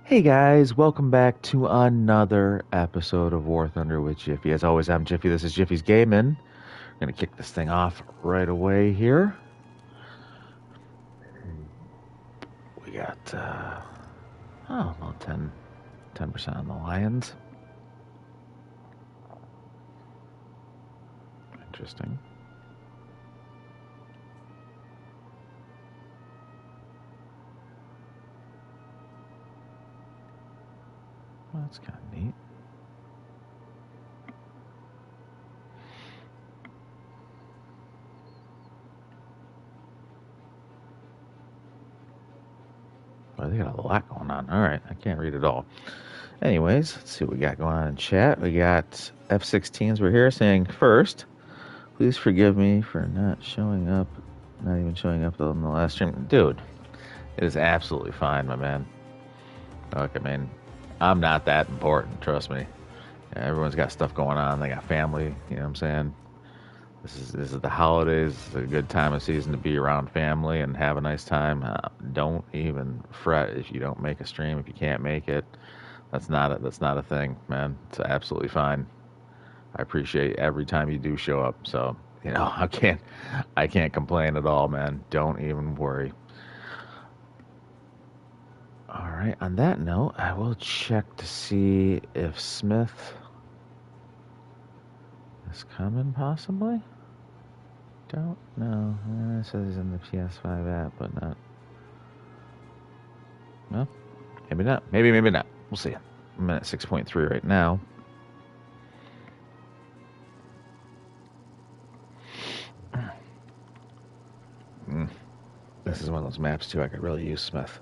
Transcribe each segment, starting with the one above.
Hey guys, welcome back to another episode of Warthunder with Jiffy. As always, I'm Jiffy. This is Jiffy's Gaming. I'm gonna kick this thing off right away here. We got well, 10% on the Lions. Interesting. Well, that's kind of neat. Well, they got a lot going on. All right, I can't read it all. Anyways, let's see what we got going on in chat. We got F-16s. We're here saying first, please forgive me for not even showing up on the last stream. Dude, it is absolutely fine, my man. Look, I mean, I'm not that important, trust me. Yeah, everyone's got stuff going on. They got family, you know what I'm saying? This is the holidays. It's a good time of season to be around family and have a nice time. Don't even fret if you don't make a stream, if you can't make it. That's not a thing, man. It's absolutely fine. I appreciate every time you do show up. So, I can't complain at all, man. Don't even worry. All right. On that note, I will check to see if Smith is coming, possibly. Don't know. It says he's in the PS5 app, but not. No, maybe not. Maybe not. We'll see. I'm at 6.3 right now. This is one of those maps too. I could really use Smith.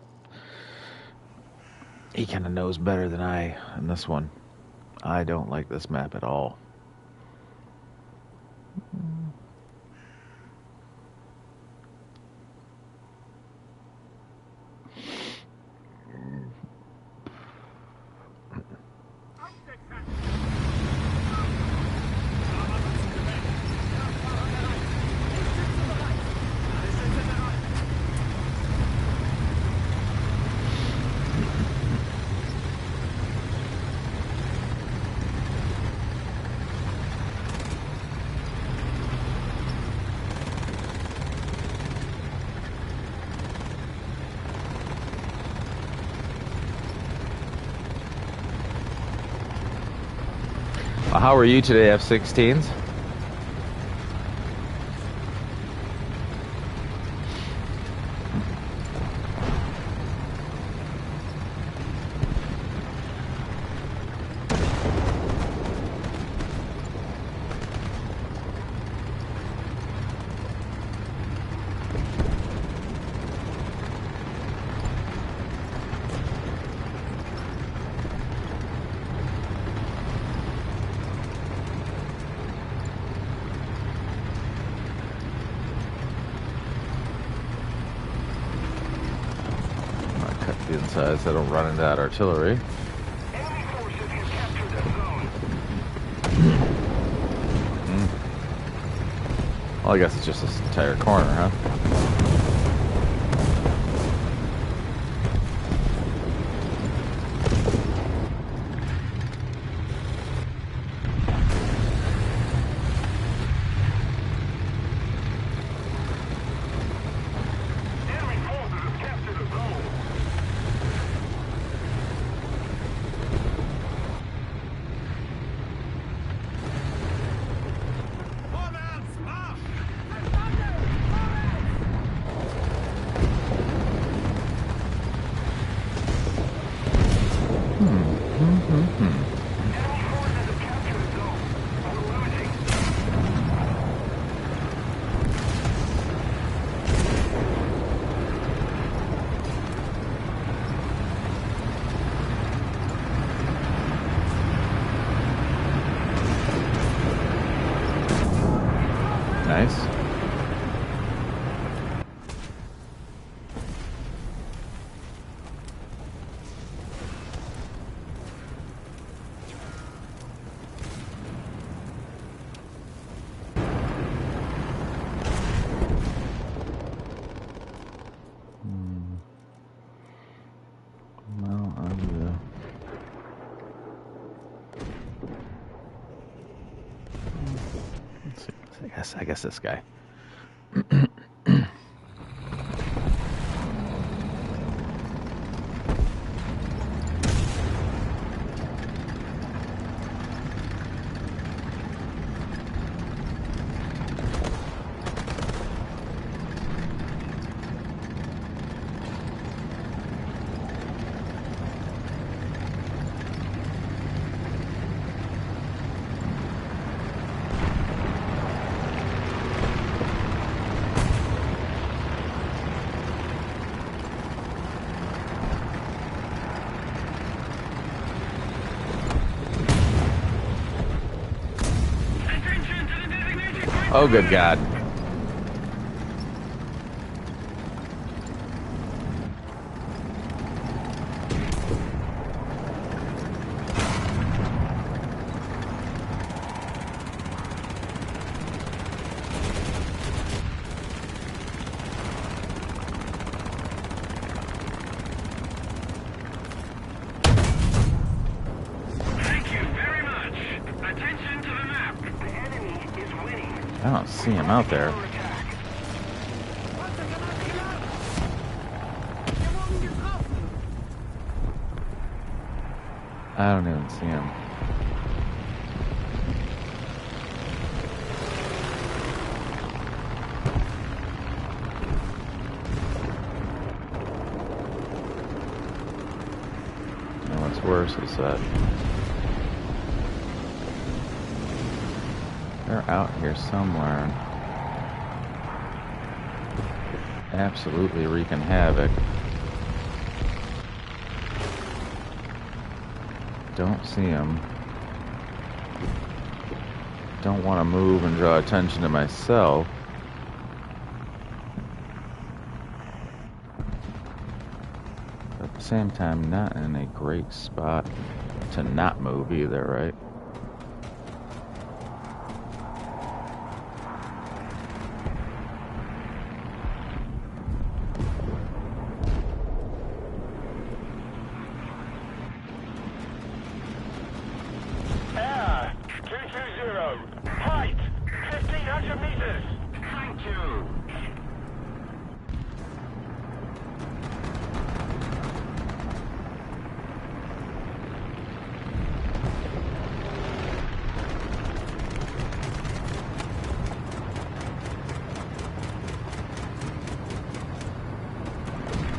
He kind of knows better than I in this one. I don't like this map at all. How are you today, F-16s? So I don't run into that artillery. Enemy forces have captured that zone. Well, I guess it's just this entire corner, huh? Nice. Well, I'll do I guess this guy. Oh, good God. Thank you very much. Attention to the map. The enemy is winning. I don't see him out there. I don't even see him. And what's worse is that they're out here somewhere, absolutely wreaking havoc. Don't see him. Don't want to move and draw attention to myself. But at the same time, not in a great spot to not move either, right? Air 220. Height 1,500 meters. Thank you.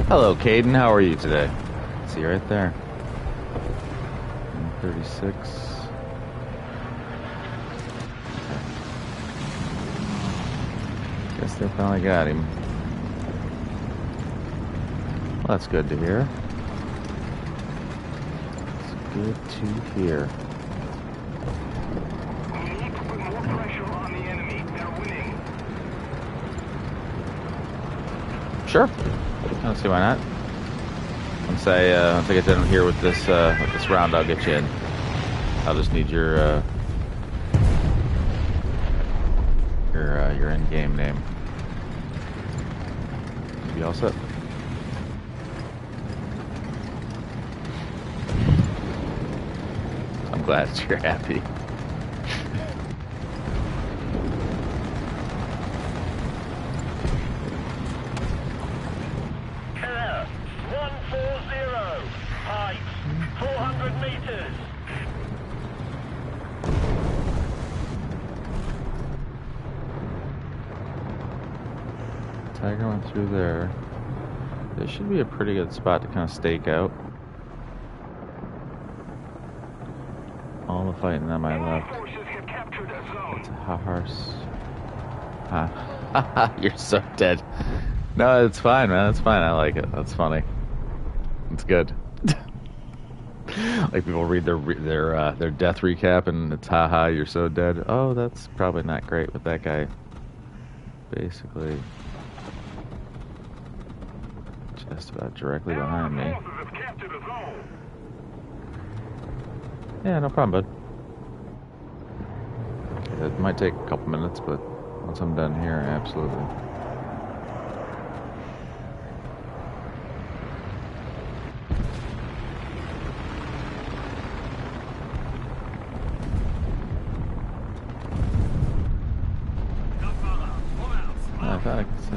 Hello, Caden. How are you today? See you right there. 36. Guess they finally got him. Well, that's good to hear. It's good to hear. We need to put more pressure on the enemy. They're winning. Sure. I don't see why not. Once I get done here with this round, I'll get you in. I'll just need your in-game name. You be all set? I'm glad you're happy. Air 140. Height 400 meters. Tiger went through there. This should be a pretty good spot to kind of stake out. All the fighting on my Enemy left. forces have captured a zone. It's a horse. Ha. You're so dead. No, it's fine, man. It's fine. I like it. That's funny. It's good. Like people read their death recap and it's haha, you're so dead. Oh, that's probably not great with that guy. Basically, just about directly behind me. Forces have captured a zone. Yeah, no problem, bud. Okay, it might take a couple minutes, but once I'm done here, absolutely. thought I could see.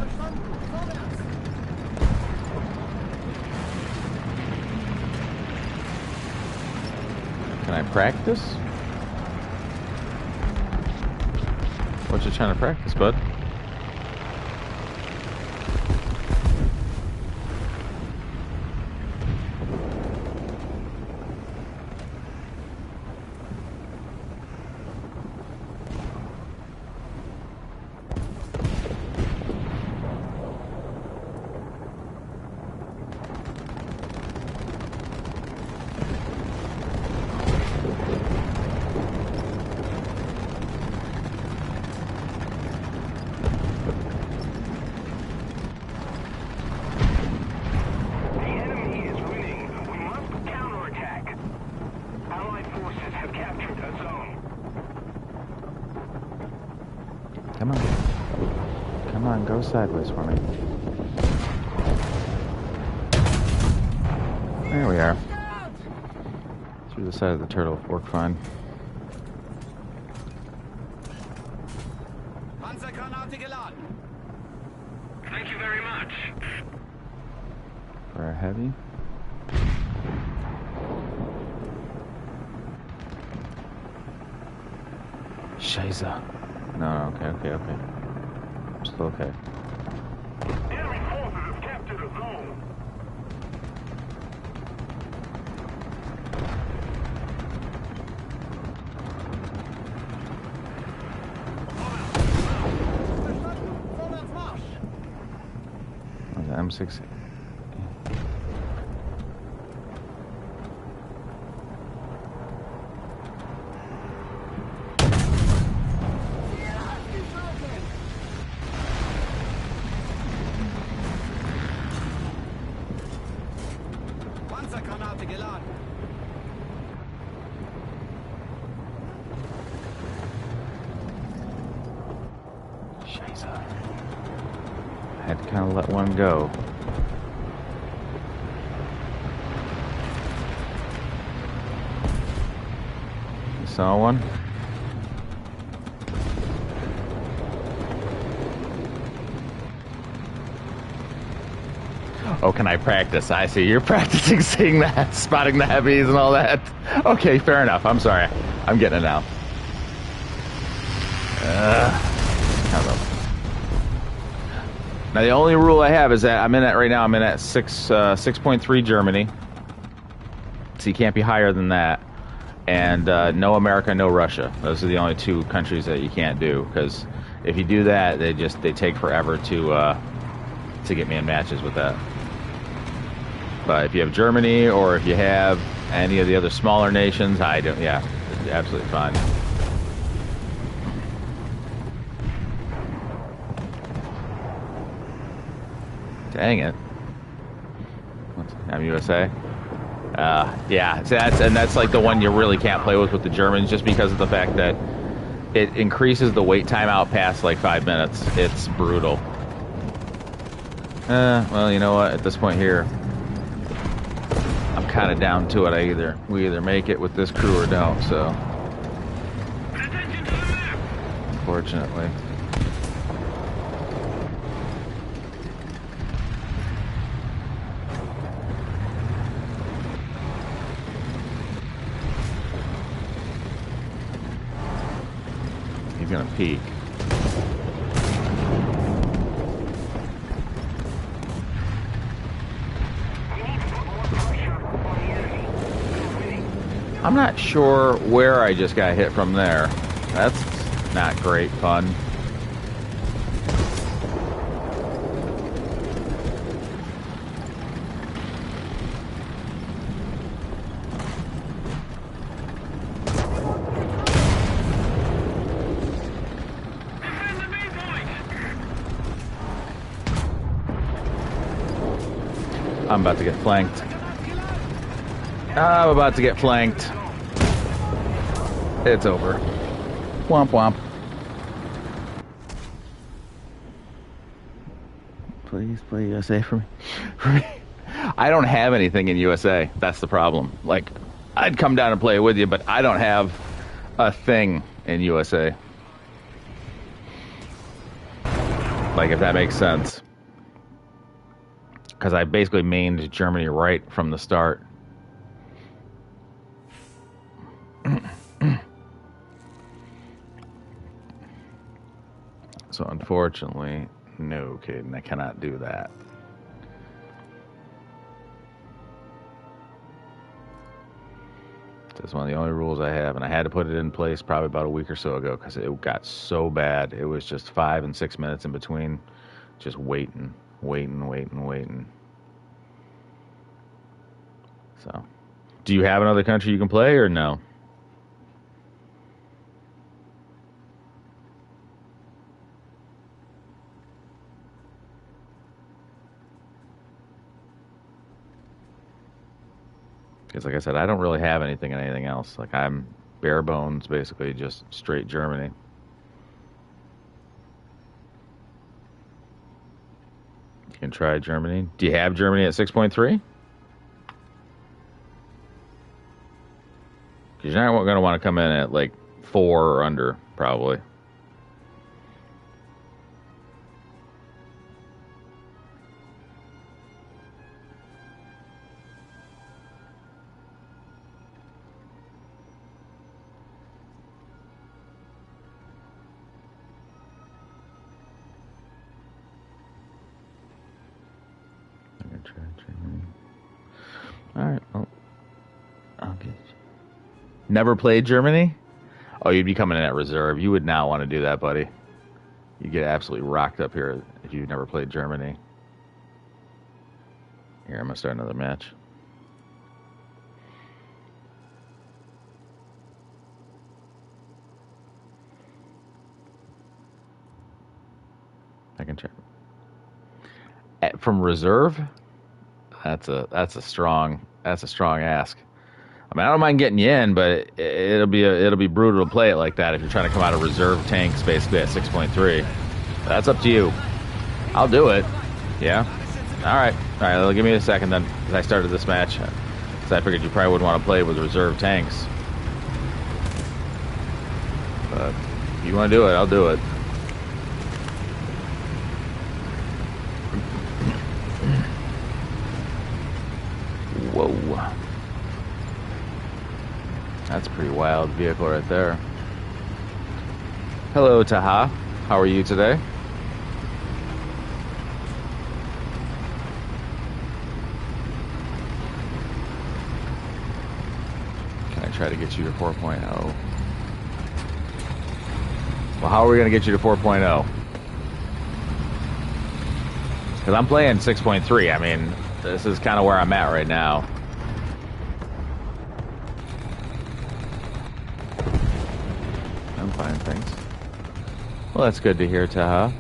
Can I practice? What you trying to practice, bud? Come on. Come on, go sideways for me. There we are. Through the side of the turtle, worked fine. Thank you very much. For a heavy. Scheiße. No, okay. Still okay. Enemy forces have captured a zone. M6. Panzergranate geladen. Scheiße. I had to kind of let one go. You saw one? Oh, can I practice? I see. You're practicing seeing that, spotting the heavies and all that. Okay, fair enough. I'm sorry. I'm getting it now. Now, the only rule I have is that I'm in at right now. I'm in at 6.3 Germany. So you can't be higher than that. And no America, no Russia. Those are the only two countries that you can't do. Because if you do that, they take forever to get me in matches with that. But if you have Germany or if you have any of the other smaller nations, I don't. Yeah, it's absolutely fine. Dang it! I'm USA. Yeah, so that's like the one you really can't play with the Germans, just because of the fact that it increases the wait time out past like 5 minutes. It's brutal. Well, you know what? At this point here, I'm kind of down to it. We either make it with this crew or don't. So, Attention to the map. unfortunately, he's gonna peek. I'm not sure where I just got hit from there. That's not great fun. Defend the main point. I'm about to get flanked. I'm about to get flanked. It's over. Womp womp. Please play USA for me. I don't have anything in USA. That's the problem. Like, I'd come down and play with you, but I don't have a thing in USA. Like, if that makes sense. Because I basically mained Germany right from the start. So unfortunately, no, Caden, I cannot do that. That's one of the only rules I have, and I had to put it in place probably about a week or so ago because it got so bad. It was just 5 and 6 minutes in between, just waiting. So, do you have another country you can play or no? Because, like I said, I don't really have anything in anything else. Like, I'm bare bones, basically, just straight Germany. You can try Germany. Do you have Germany at 6.3? Because you're not going to want to come in at like 4 or under, probably. I'm going to try Germany. All right. Well, I'll get you. Never played Germany? Oh, you'd be coming in at reserve. You would not want to do that, buddy. You get absolutely rocked up here if you've never played Germany. Here, I'm going to start another match. I can check. From reserve? That's a strong ask. I mean, I don't mind getting you in, but it'll be brutal to play it like that if you're trying to come out of reserve tanks basically at 6.3. That's up to you. I'll do it. Yeah. All right. Well, give me a second then, because I started this match. Because I figured you probably would want to play with reserve tanks. But if you want to do it, I'll do it. Whoa. That's a pretty wild vehicle right there. Hello, Taha. How are you today? Can I try to get you to 4.0? Well, how are we going to get you to 4.0? Because I'm playing 6.3. I mean, this is kind of where I'm at right now. I'm fine, thanks. Well, that's good to hear, Taha.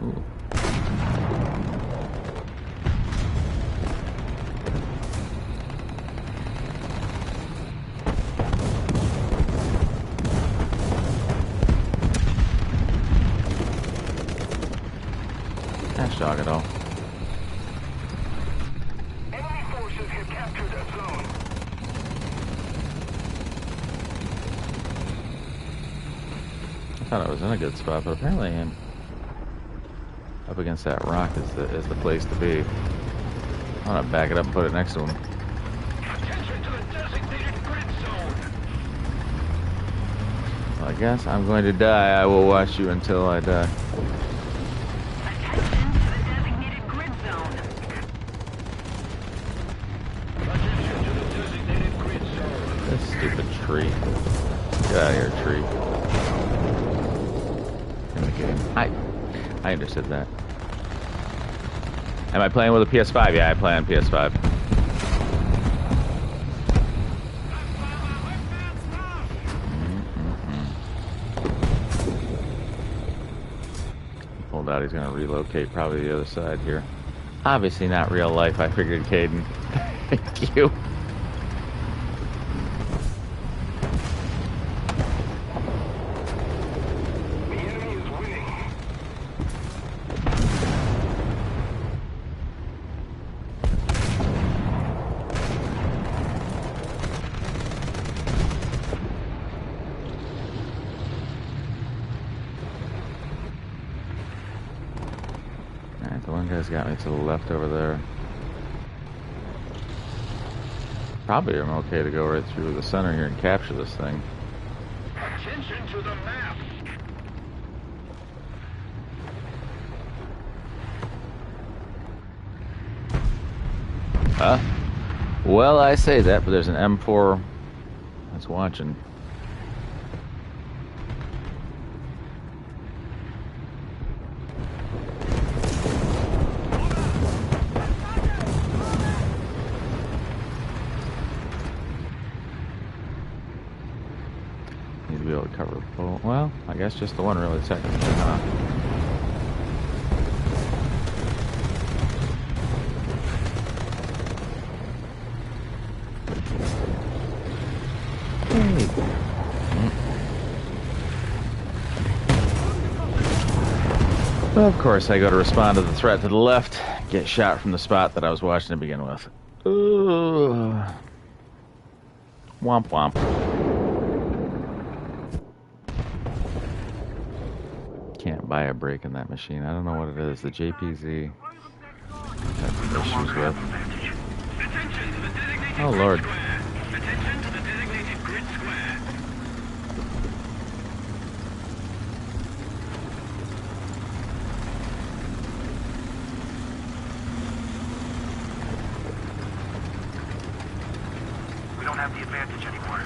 Ooh. Gosh, dog it all. Enemy forces have captured that zone. I thought I was in a good spot, but apparently I am. Up against that rock is the place to be. I'm gonna back it up and put it next to him. Attention to the designated grid zone. Well, I guess I'm going to die. I will watch you until I die. Attention to the designated grid zone. Attention to the designated grid zone. This stupid tree. Get out of here, tree. In the game. I understood that. Am I playing with a PS5? Yeah, I play on PS5. Pulled out, he's going to relocate probably the other side here. Obviously not real life, I figured, Caden. Thank you. The enemy is winning. guys got me to the left over there. Probably I'm okay to go right through the center here and capture this thing. Attention to the map. Huh? Well, I say that, but there's an M4 that's watching. Need to be able to cover both. Well, I guess just the one really technically, huh? Well, of course, I go to respond to the threat to the left, get shot from the spot that I was watching to begin with. Ooh. Womp womp. Can't buy a break in that machine. I don't know what it is. The JPZ. That's issues with. Oh, Lord. Attention to the designated grid square. We don't have the advantage anymore.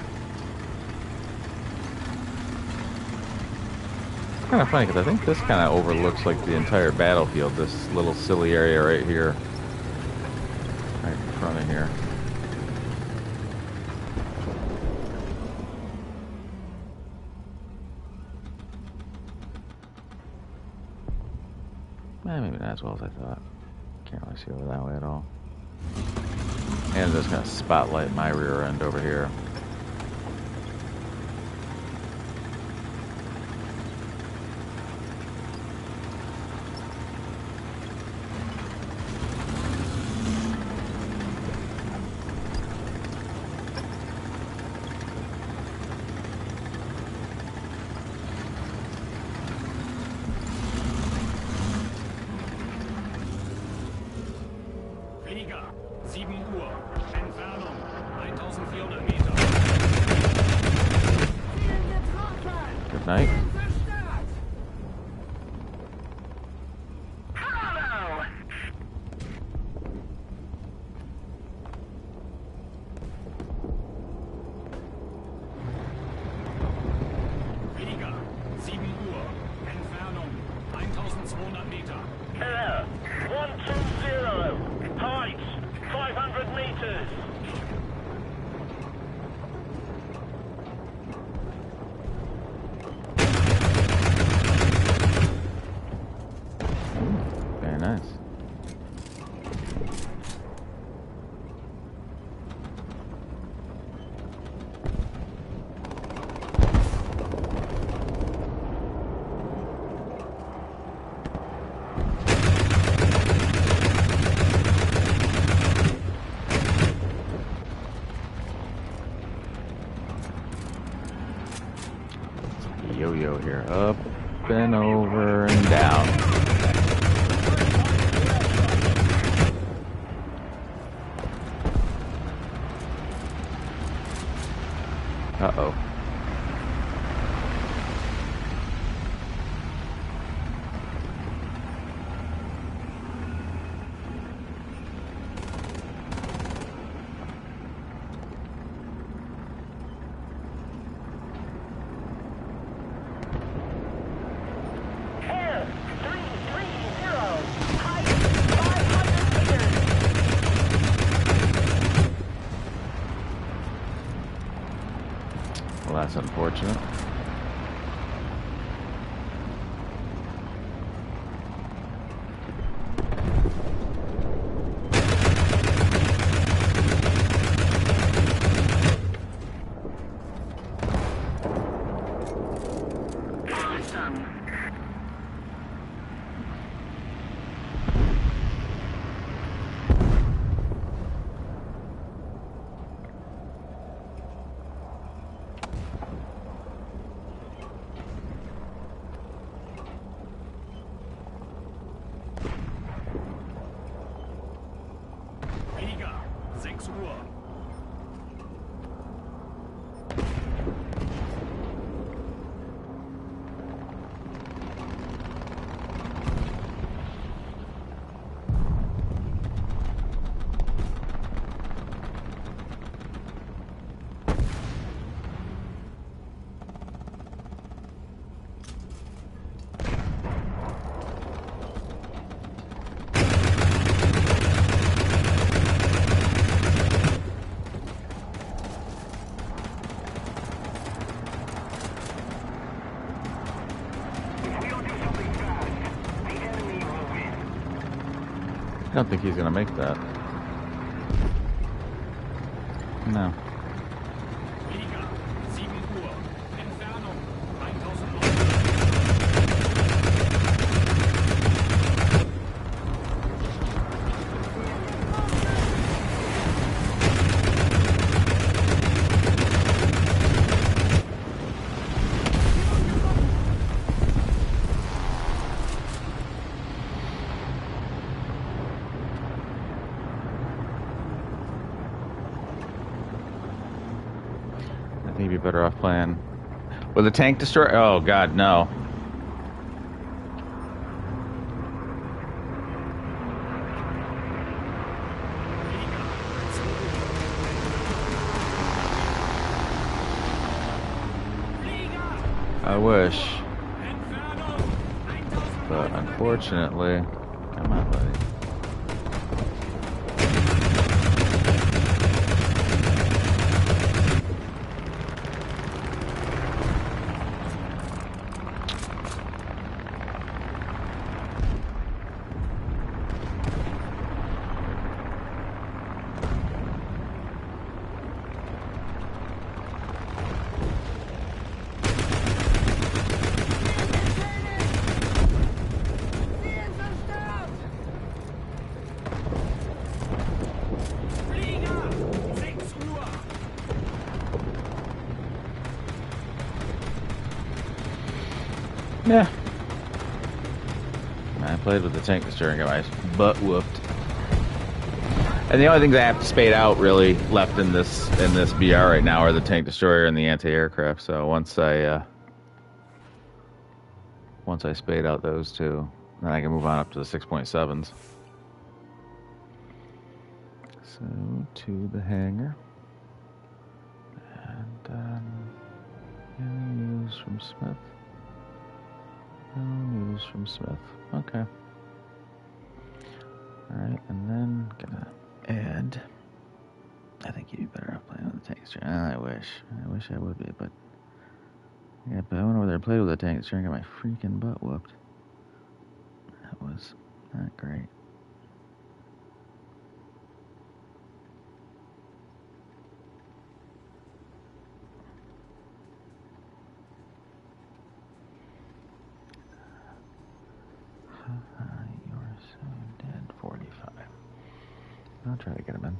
It's kind of funny because I think this kind of overlooks like the entire battlefield. This little silly area right here. Right in front of here. Maybe not as well as I thought. Can't really see over that way at all. And just gonna spotlight my rear end over here. Flieger, 7 Uhr. Entfernung 1400 Meter. Good night. Hello! Flieger, 7 Uhr. Entfernung 1200 Meter. Hello. 120. Height 500 meters. Very nice. Yo-yo here. Up and over and down. Uh-oh. Air 330. Height 500 meters. Well, that's unfortunate. Awesome. I don't think he's gonna make that. No. Liga, 7 Uhr. Entfernung 1000 I think you'd be better off playing with a tank destroyer. Oh God, no. I wish, but unfortunately, come on, buddy. Yeah. I played with the tank destroyer and got my butt whooped. And the only things I have to spade out really left in this BR right now are the tank destroyer and the anti-aircraft. So once I spade out those two, then I can move on up to the 6.7s. So to the hangar. And any news from Smith? No news from Smith. Okay. Alright, and then gonna add. I think you'd be better off playing with the tank destroyer. I wish I would be, but yeah, but I went over there and played with the tank destroyer and got my freaking butt whooped. That was not great. You're so dead. 45. I'll try to get him in.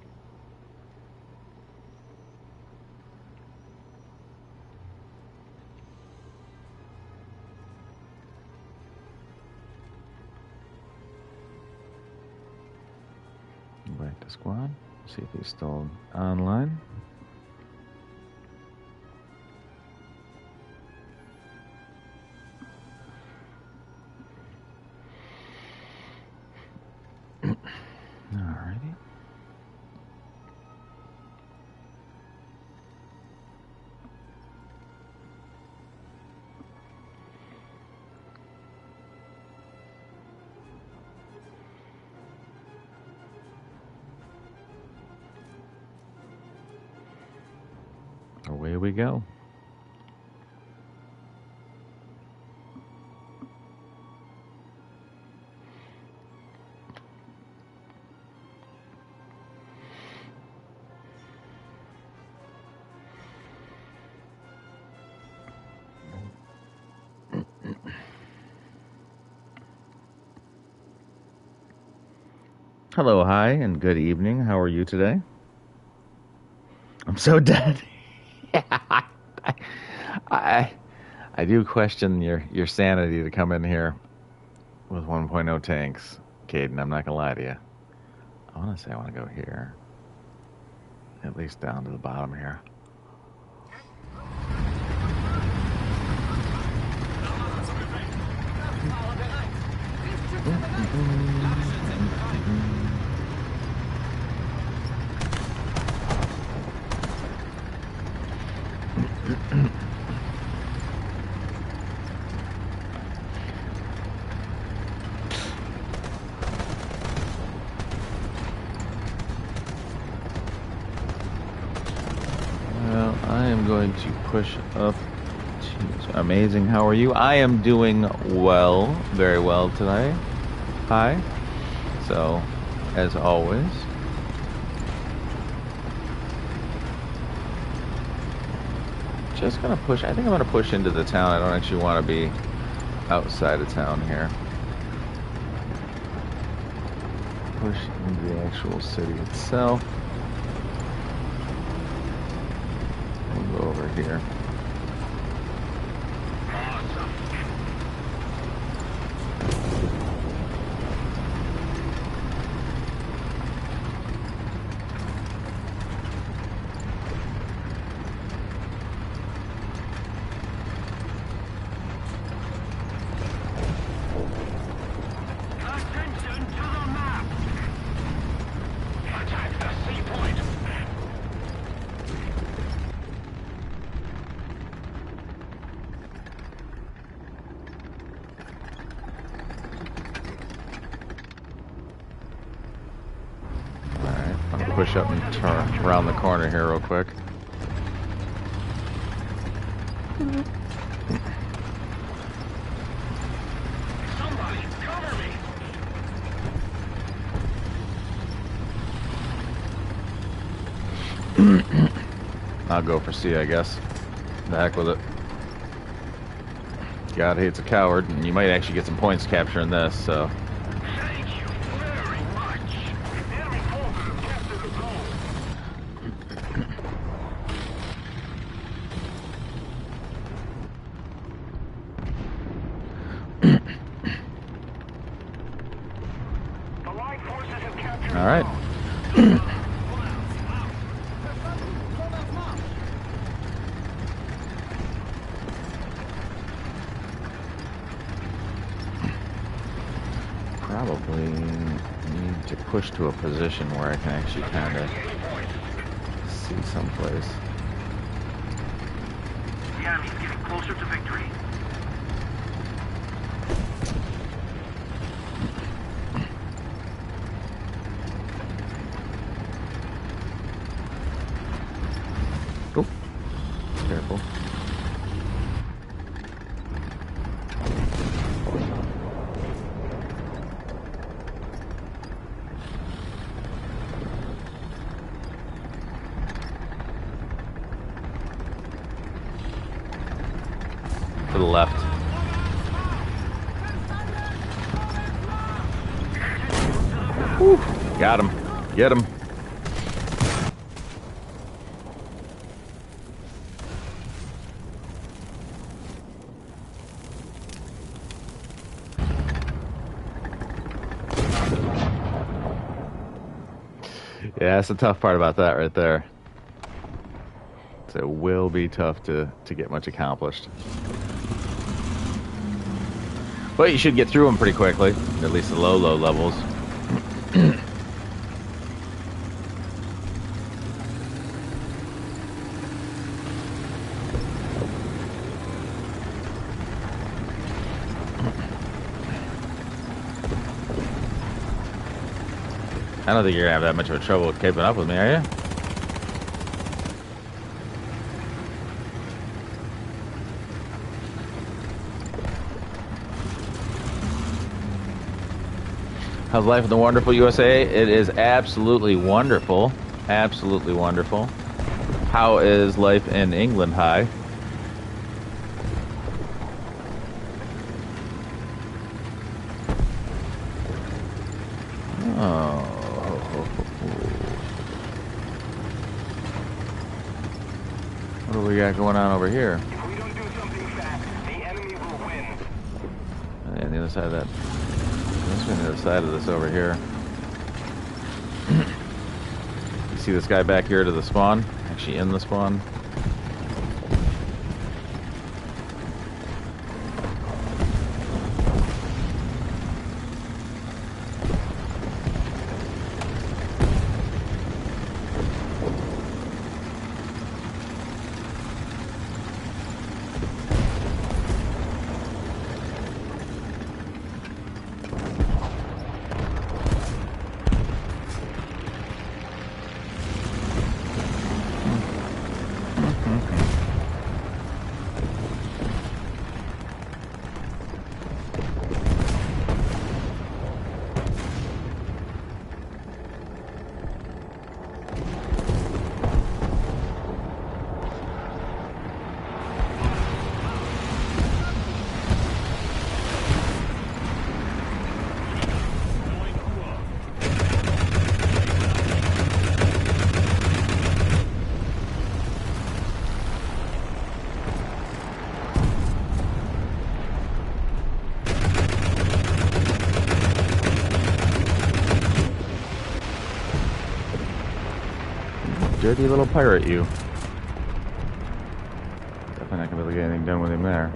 Back to squad. See if he's still online. Alrighty. Away we go. Hello, hi, and good evening. How are you today? I'm so dead. I do question your sanity to come in here with 1.0 tanks, Caden. I'm not gonna lie to you. I want to go here, at least down to the bottom here. Well, I am going to push up. Amazing. How are you? I am doing well, very well today. Hi. So, as always. Just gonna push. I think I'm gonna push into the town. I don't actually want to be outside of town here. Push into the actual city itself. We'll go over here. Attention to the map. Attack the sea point. Alright, I'm gonna push up and turn around the corner here real quick. Somebody cover me. I'll go for C, I guess. The heck with it. God hates a coward, and you might actually get some points capturing this, so. Thank you very much. Enemy forces have captured the zone. The Allied forces have captured the Alright. zone. Probably need to push to a position where I can actually kind of see someplace. The enemy's getting closer to victory. Oh, careful. To the left. Whew, got him. Get him. Yeah, that's the tough part about that right there. So it will be tough to get much accomplished. But you should get through them pretty quickly, at least the low levels. I don't think you're gonna have that much of a trouble with keeping up with me, are you? How's life in the wonderful USA? It is absolutely wonderful. Absolutely wonderful. How is life in England high? Oh. What do we got going on over here? If we don't do something fast, the enemy will win. And the other side of that. Let's go to the other side of this over here. You see this guy back here to the spawn? Actually in the spawn. dirty little pirate, you. Definitely not gonna be able to get anything done with him there.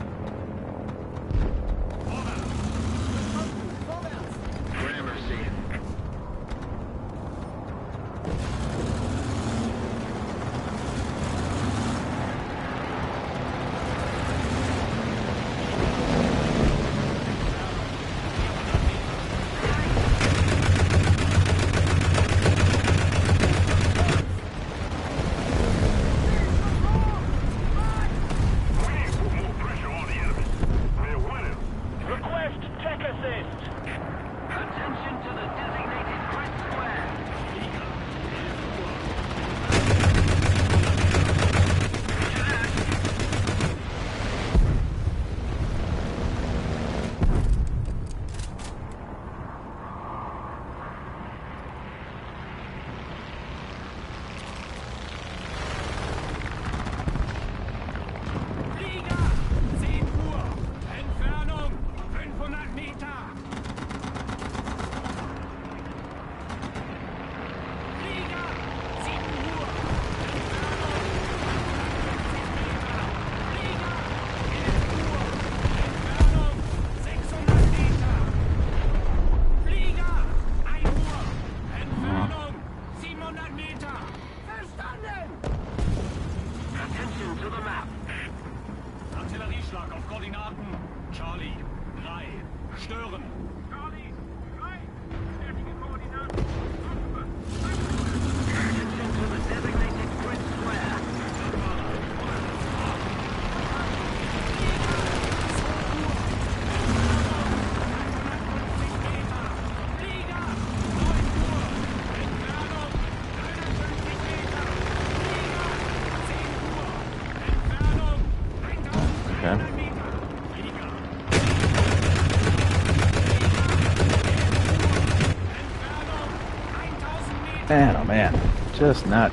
Man, oh man, just not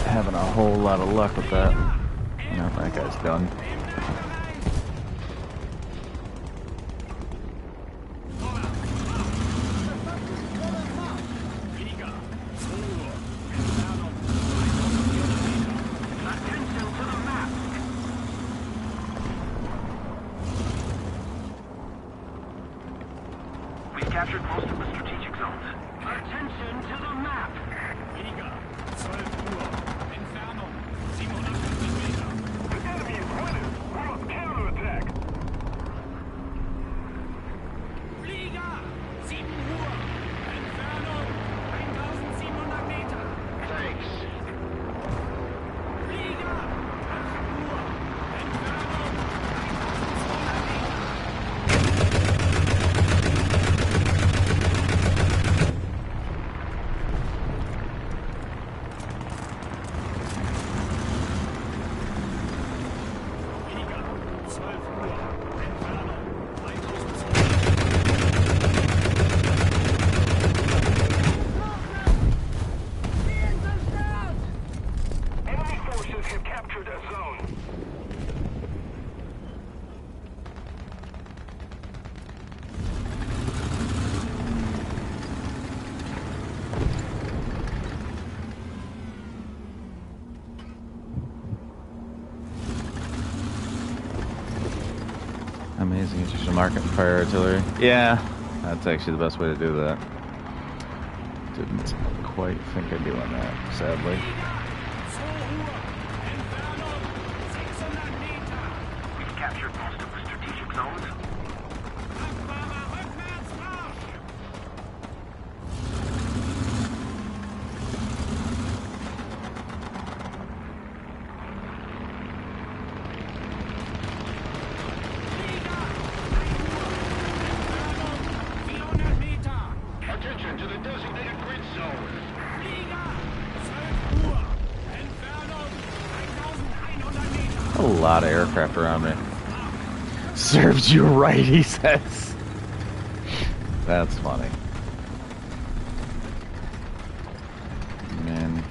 having a whole lot of luck with that. No, that guy's done. We've captured most of the strategic zones. Attention to the map! Liga, 12 Uhr. Entfernung, 750 Meter. The enemy is winning. We're on counterattack. Liga, 7 Uhr. Entfernung, 1700 Meter. Thanks. Liga, 8 Uhr. Entfernung, 1200 Meter. Amazing interesting market fire artillery. Yeah, that's actually the best way to do that. Didn't quite think of doing that, sadly. We've captured most of the strategic zones. Attention to the designated grid zone. A lot of aircraft around me. Serves you right, he says. That's funny. Man,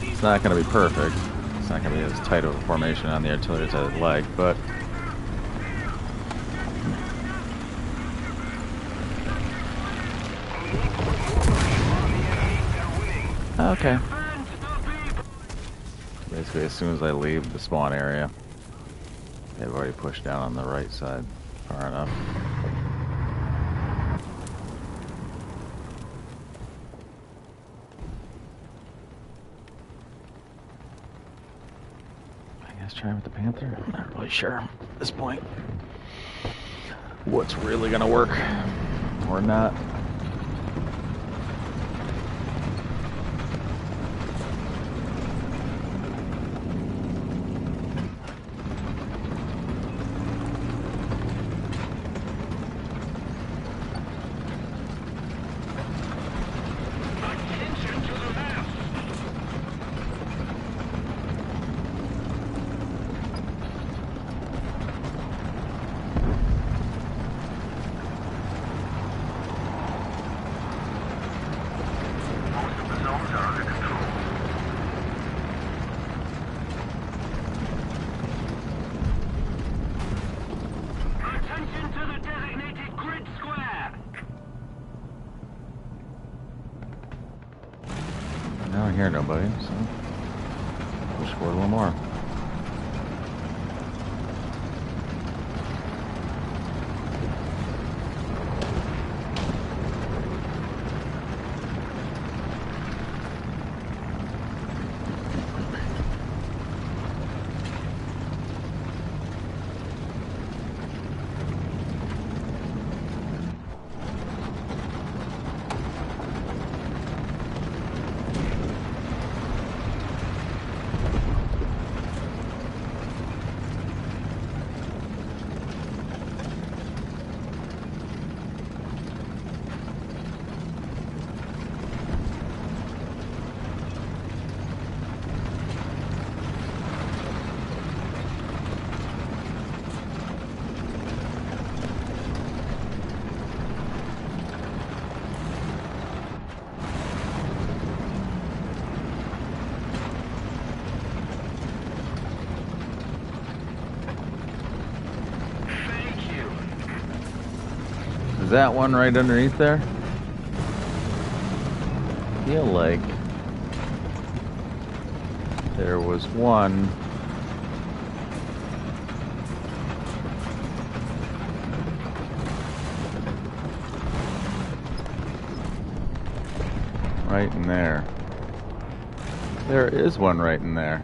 it's not going to be perfect. It's not going to be as tight of a formation on the artillery as I'd like, but Okay. Defend the people. Basically, as soon as I leave the spawn area, they've already pushed down on the right side far enough. I guess try with the Panther. I'm not really sure at this point what's really gonna work or not. Attention to the map. Most of the zones are under control. Attention to the designated grid square. I don't hear nobody, so push forward a little more. Thank you. Is that one right underneath there? I feel like there was one. Right in there. There is one right in there.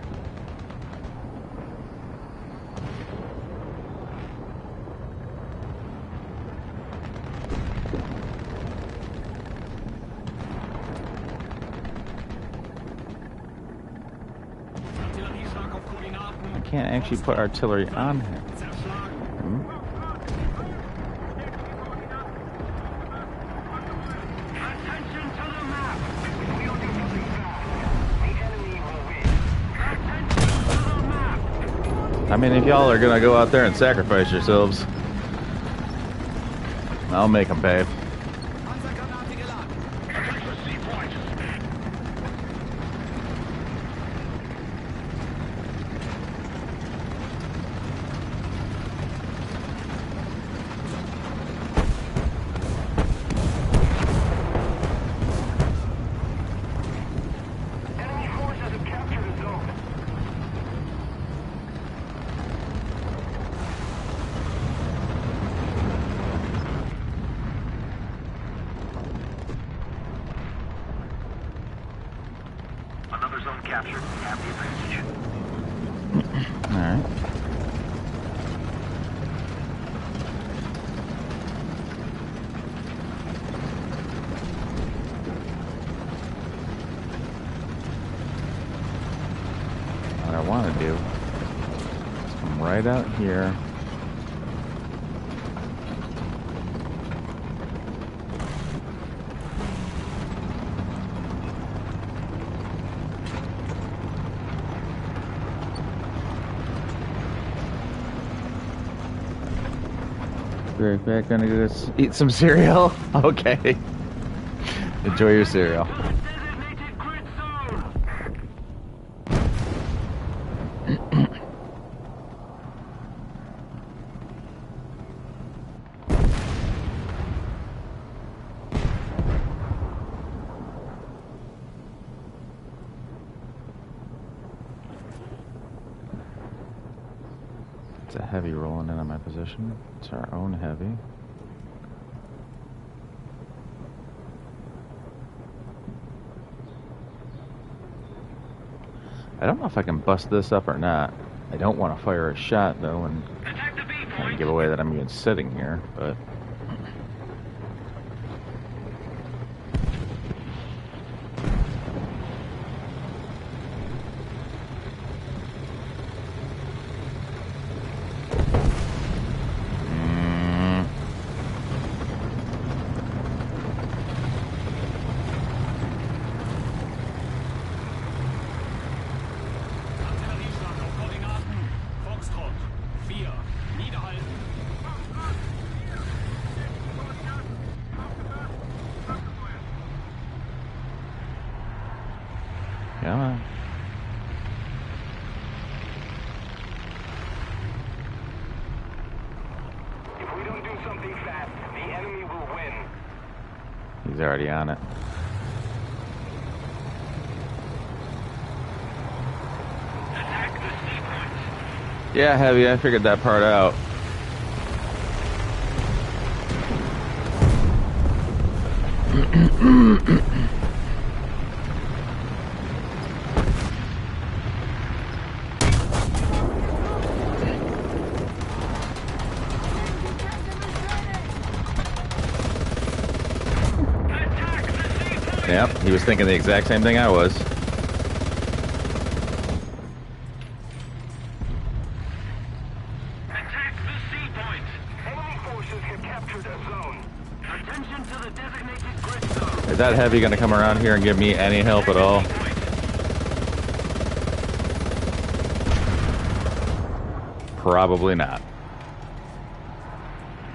I can't actually put artillery on him. Attention to the map. If we don't do something fast, the enemy will win. Attention to the map. I mean, if y'all are gonna go out there and sacrifice yourselves, I'll make them pay. Attack the sea point. Enemy forces have captured a zone. Another zone captured. We have the advantage. Alright. What I want to do is come right out here. Right back, gonna go eat some cereal. Okay. Enjoy your cereal. Designated grid zone. It's a heavy rolling in on my position. It's our own heavy. I don't know if I can bust this up or not. I don't want to fire a shot though and kind of give away that I'm even sitting here, but come on. If we don't do something fast, the enemy will win. He's already on it. Attack the seaports. Yeah, heavy. I figured that part out. Yep, he was thinking the exact same thing I was. Attack the seapoint. Enemy forces have captured a zone. Attention to the designated grid zone. Is that heavy going to come around here and give me any help at all? Probably not.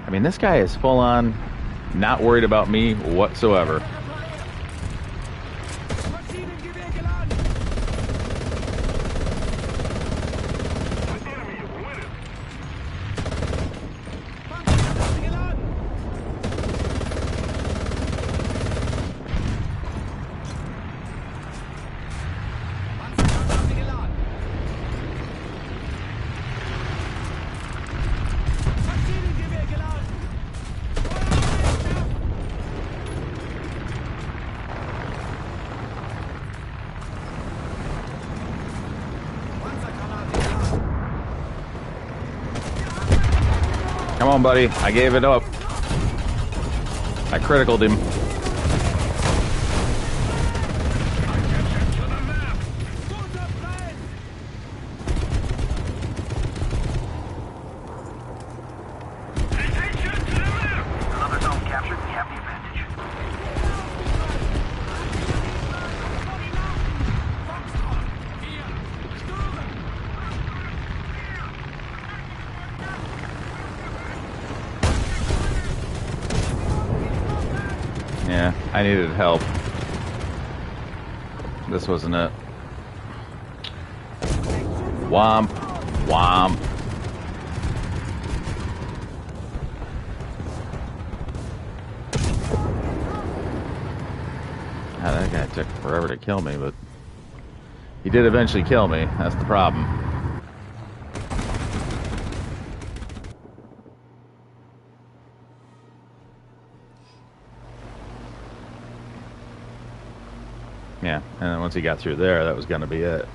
I mean, this guy is full on not worried about me whatsoever. Come on, buddy. I gave it up. I criticaled him. Another zone captured. We have the advantage. Yeah, I needed help. This wasn't it. Womp. Womp. That guy took forever to kill me, but he did eventually kill me. That's the problem. Yeah, and then once he got through there, that was going to be it.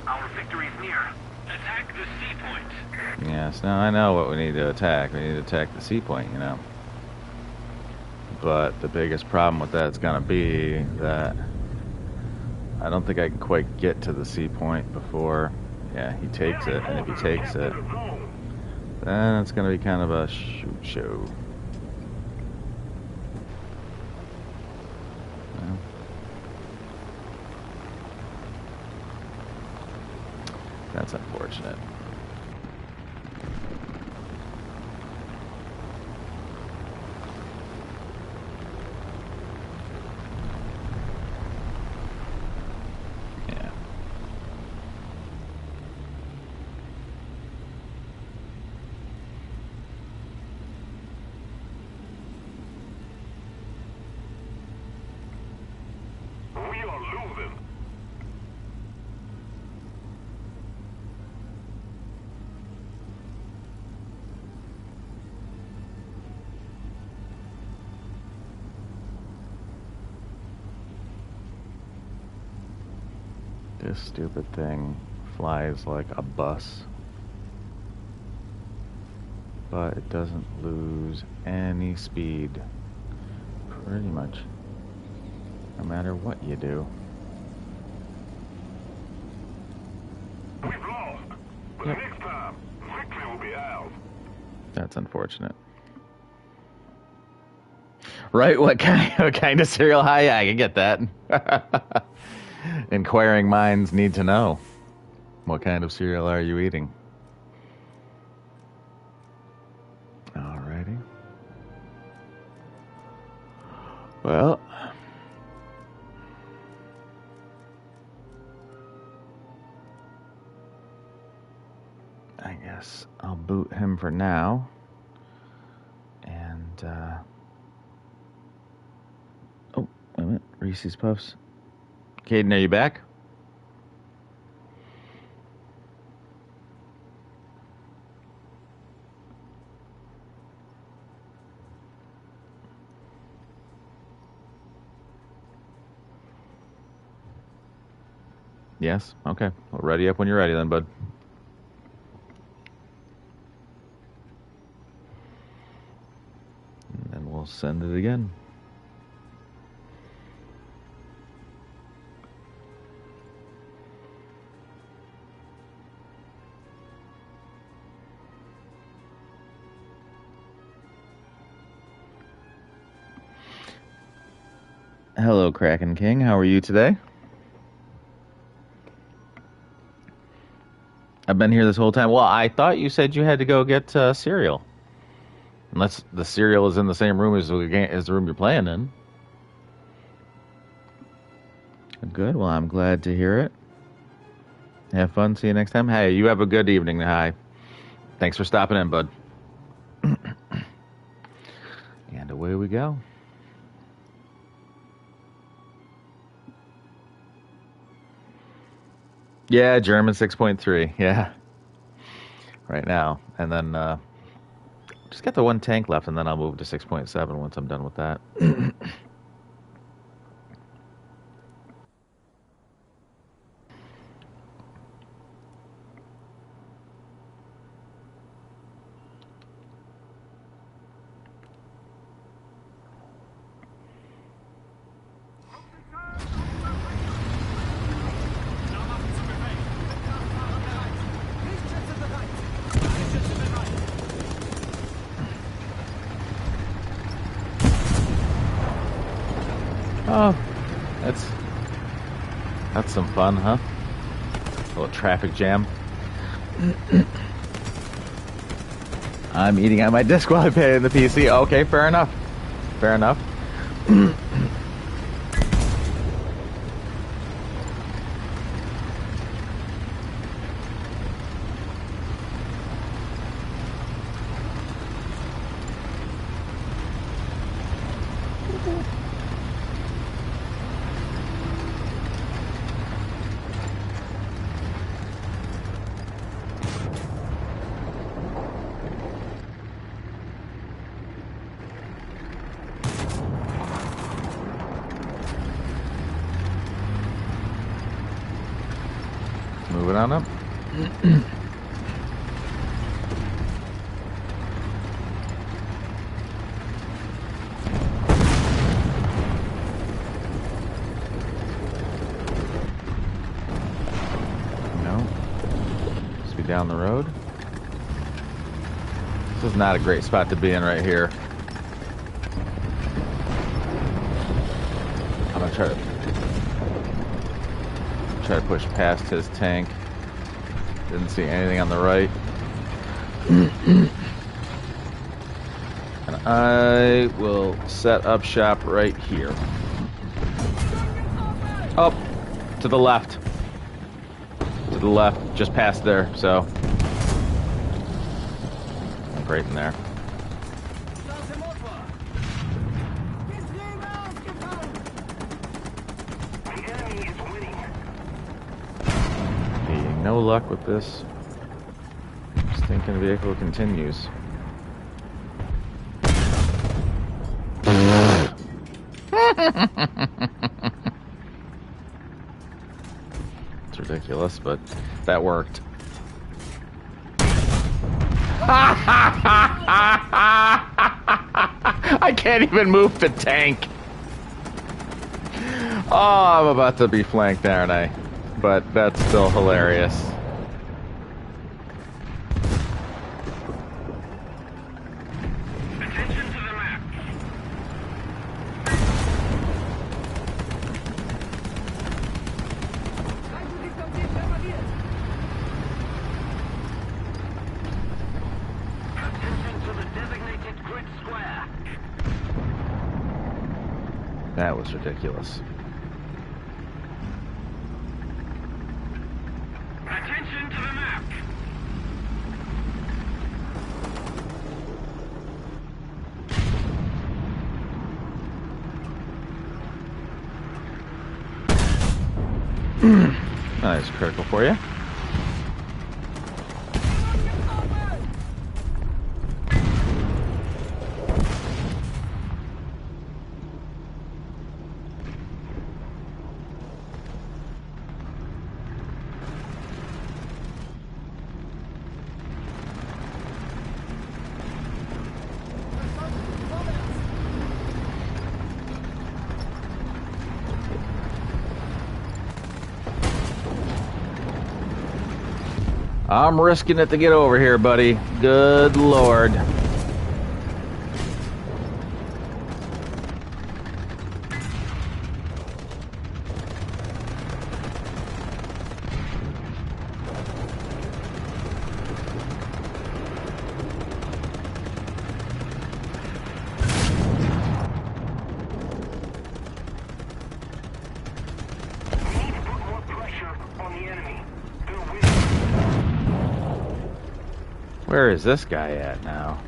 Our victory is near. Attack the seapoint. Yes, now I know what we need to attack. We need to attack the sea point, you know. But the biggest problem with that is going to be that I don't think I can quite get to the sea point before, yeah, he takes it. And if he takes it, then it's going to be kind of a shoot show. Well, that's unfortunate. Yeah. This stupid thing flies like a bus, but it doesn't lose any speed, pretty much, no matter what you do. We've lost, but next time, victory will be ours. That's unfortunate. Right? What kind of cereal? Hi, I can get that. Inquiring minds need to know. What kind of cereal are you eating? Alrighty. Well, I guess I'll boot him for now. And, oh, wait a minute. Reese's Puffs. Caden, are you back? Yes? Okay. Well, ready up when you're ready then, bud. And then we'll send it again. Hello, Kraken King. How are you today? I've been here this whole time. Well, I thought you said you had to go get cereal. Unless the cereal is in the same room as the room you're playing in. Good. Well, I'm glad to hear it. Have fun. See you next time. Hey, you have a good evening. Hi. Thanks for stopping in, bud. And away we go. Yeah, German 6.3. Yeah. Right now. And then just got the one tank left, and then I'll move to 6.7 once I'm done with that. Oh, that's some fun, huh? A little traffic jam. I'm eating on my disc while I play in the PC. Okay, fair enough. Fair enough. Moving on up. No. Just be down the road. This is not a great spot to be in right here. I'm gonna try to push past his tank. Didn't see anything on the right. And I will set up shop right here. Up to the left. To the left, just past there, so. Right in there. No luck with this stinking vehicle continues. It's ridiculous, but that worked. I can't even move the tank. Oh, I'm about to be flanked, aren't I? But that's still hilarious. Attention to the map. Attention to the designated grid square. That was ridiculous. Attention to the map. Nice critical for you. I'm risking it to get over here, buddy. Good Lord. We need to put more pressure on the enemy. They're winning. Where is this guy at now?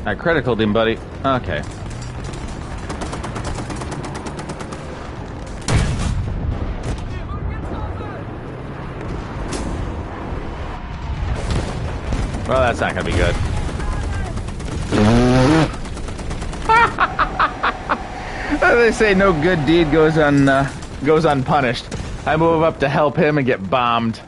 I criticaled him, buddy. Okay. Well, that's not gonna be good. They say no good deed goes unpunished. I move up to help him and get bombed.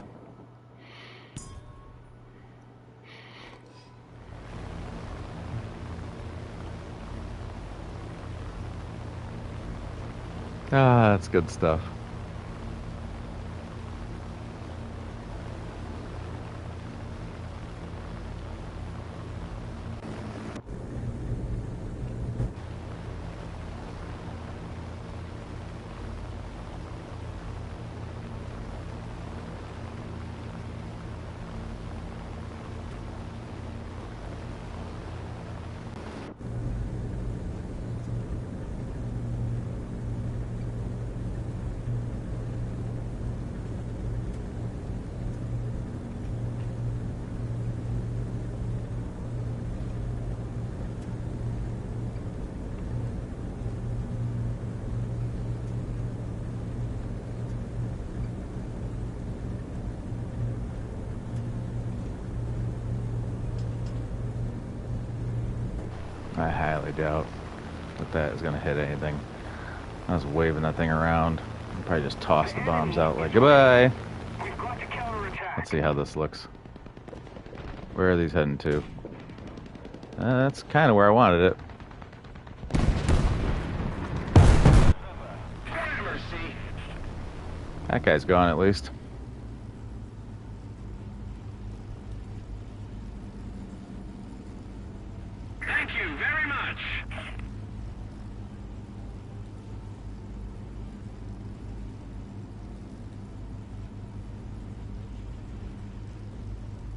Ah, that's good stuff. I highly doubt that is going to hit anything. I was waving that thing around. I'll probably just toss the bombs out like, goodbye. We've got to counterattack. Let's see how this looks. Where are these heading to? That's kind of where I wanted it. Mercy. That guy's gone at least. Thank you very much.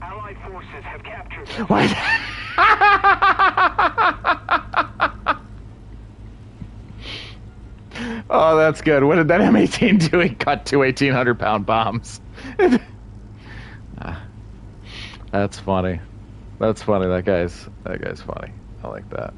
Allied forces have captured. What? Oh, that's good. What did that M18 do? He cut two 1,800-pound bombs. That's funny. That's funny. That guy's funny. I like that.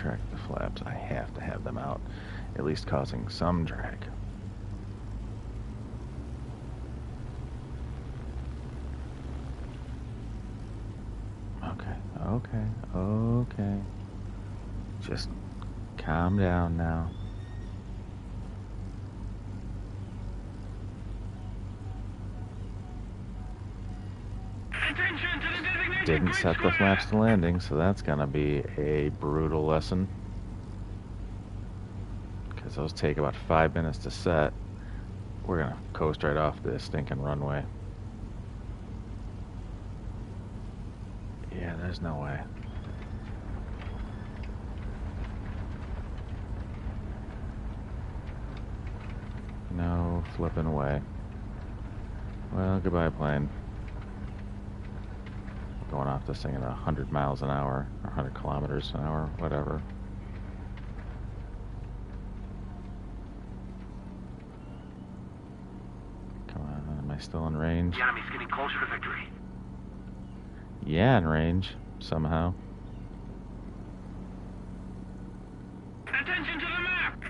retract the flaps. I have to have them out, at least causing some drag. Okay. Just calm down now. Attention to the designated Didn't bridge set the square. flaps to landing, so that's gonna be a brutal lesson. Because those take about 5 minutes to set. We're gonna coast right off this stinking runway. Yeah, there's no way. No flipping way. Well, goodbye, plane. Going off this thing at 100 miles an hour, or 100 kilometers an hour, whatever. Come on, am I still in range? The enemy's getting closer to victory. Yeah, in range, somehow. Attention to the map.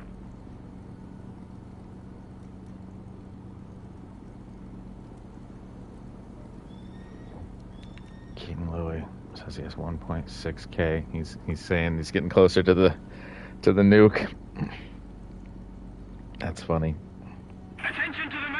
King Louis says he has 1.6K. He's saying he's getting closer to the nuke. That's funny. Attention to the map.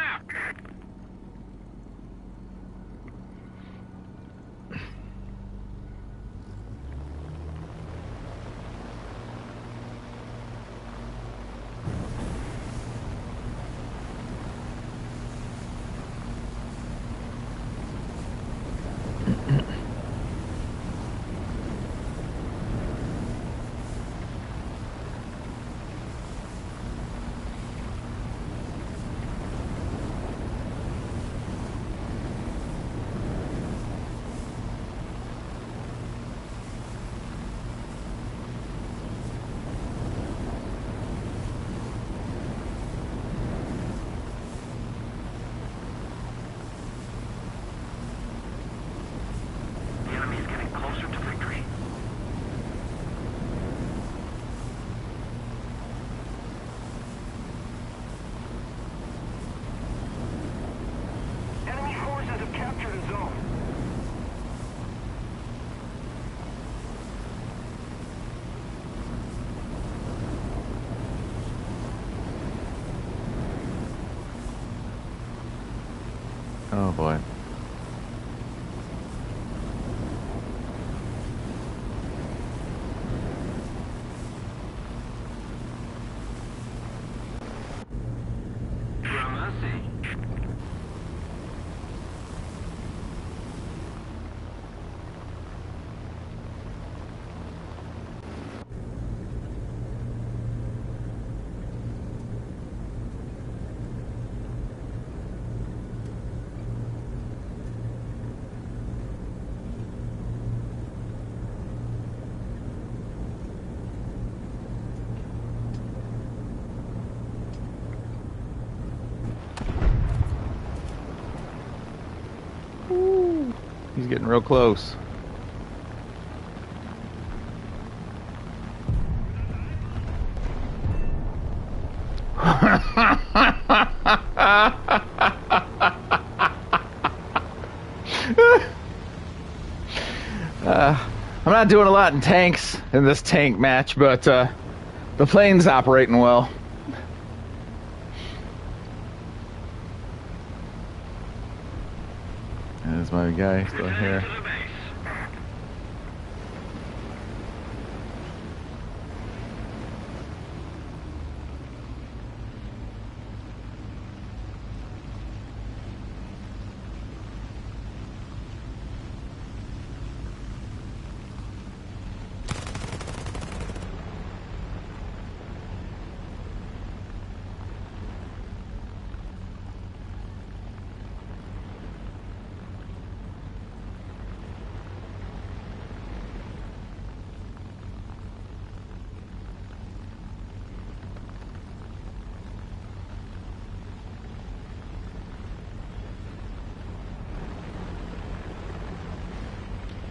The enemy's getting closer to victory. Enemy forces have captured a zone. Oh boy. Gramercy. He's getting real close. I'm not doing a lot in tanks in this tank match, but the plane's operating well. There's my guy still here. To the base.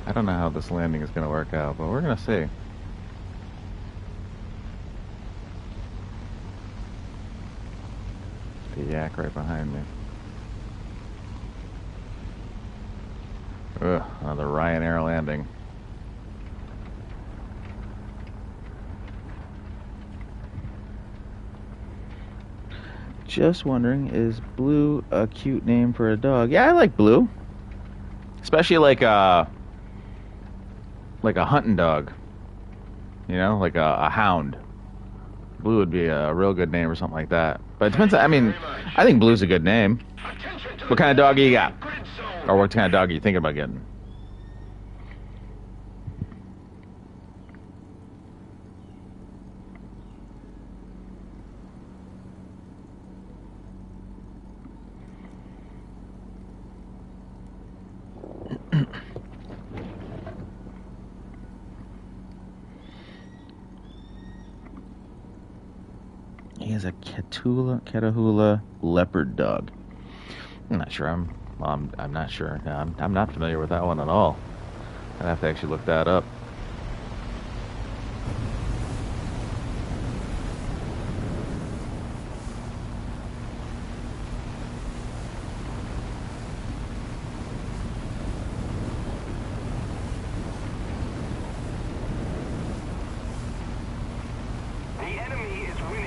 I don't know how this landing is going to work out, but we're going to see. yak right behind me. Ugh, another Ryanair landing. Just wondering, is Blue a cute name for a dog? Yeah, I like Blue. Especially like a hunting dog. You know, like a hound. Blue would be a real good name or something like that. But it depends. I mean, I think Blue's a good name. What kind of dog do you got? Or what kind of dog are you thinking about getting? He has a Catahoula leopard dog. I'm not sure. I'm not sure. I'm not familiar with that one at all. I'd have to actually look that up.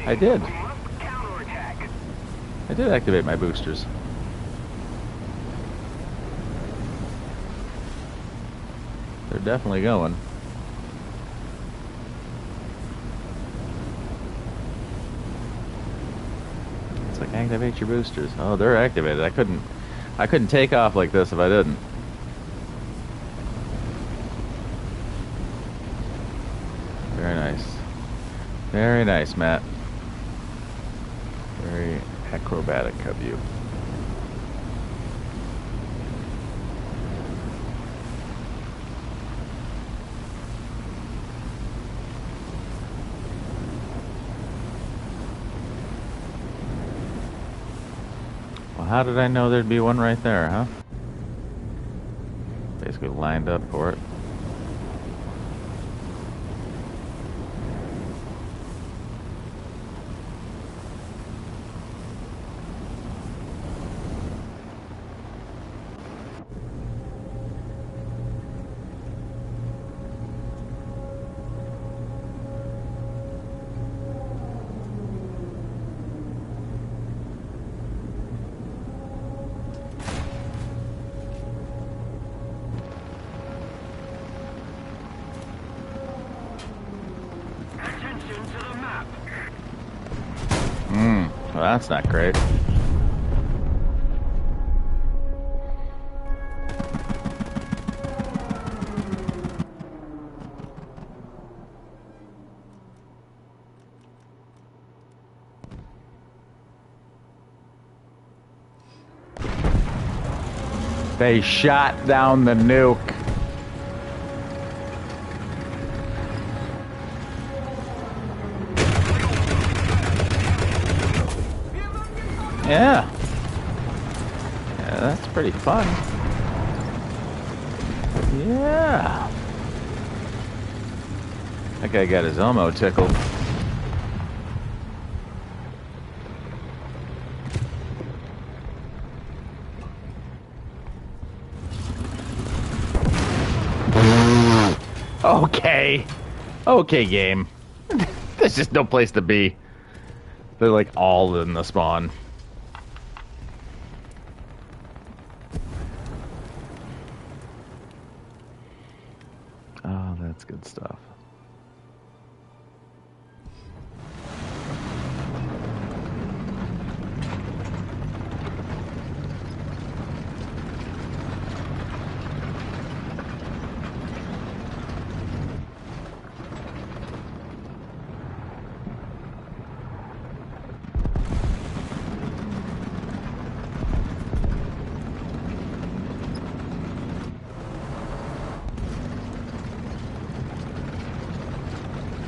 I did. I did activate my boosters. They're definitely going. It's like activate your boosters. Oh, they're activated. I couldn't take off like this if I didn't. Very nice. Very nice, Matt. Very acrobatic of you. Well, how did I know there'd be one right there, huh? Basically lined up for it. Well, that's not great. They shot down the nuke. Yeah. Yeah, that's pretty fun. Yeah. That guy got his Elmo tickled. Okay. Okay, game. There's just no place to be. They're like all in the spawn. Oh, that's good stuff.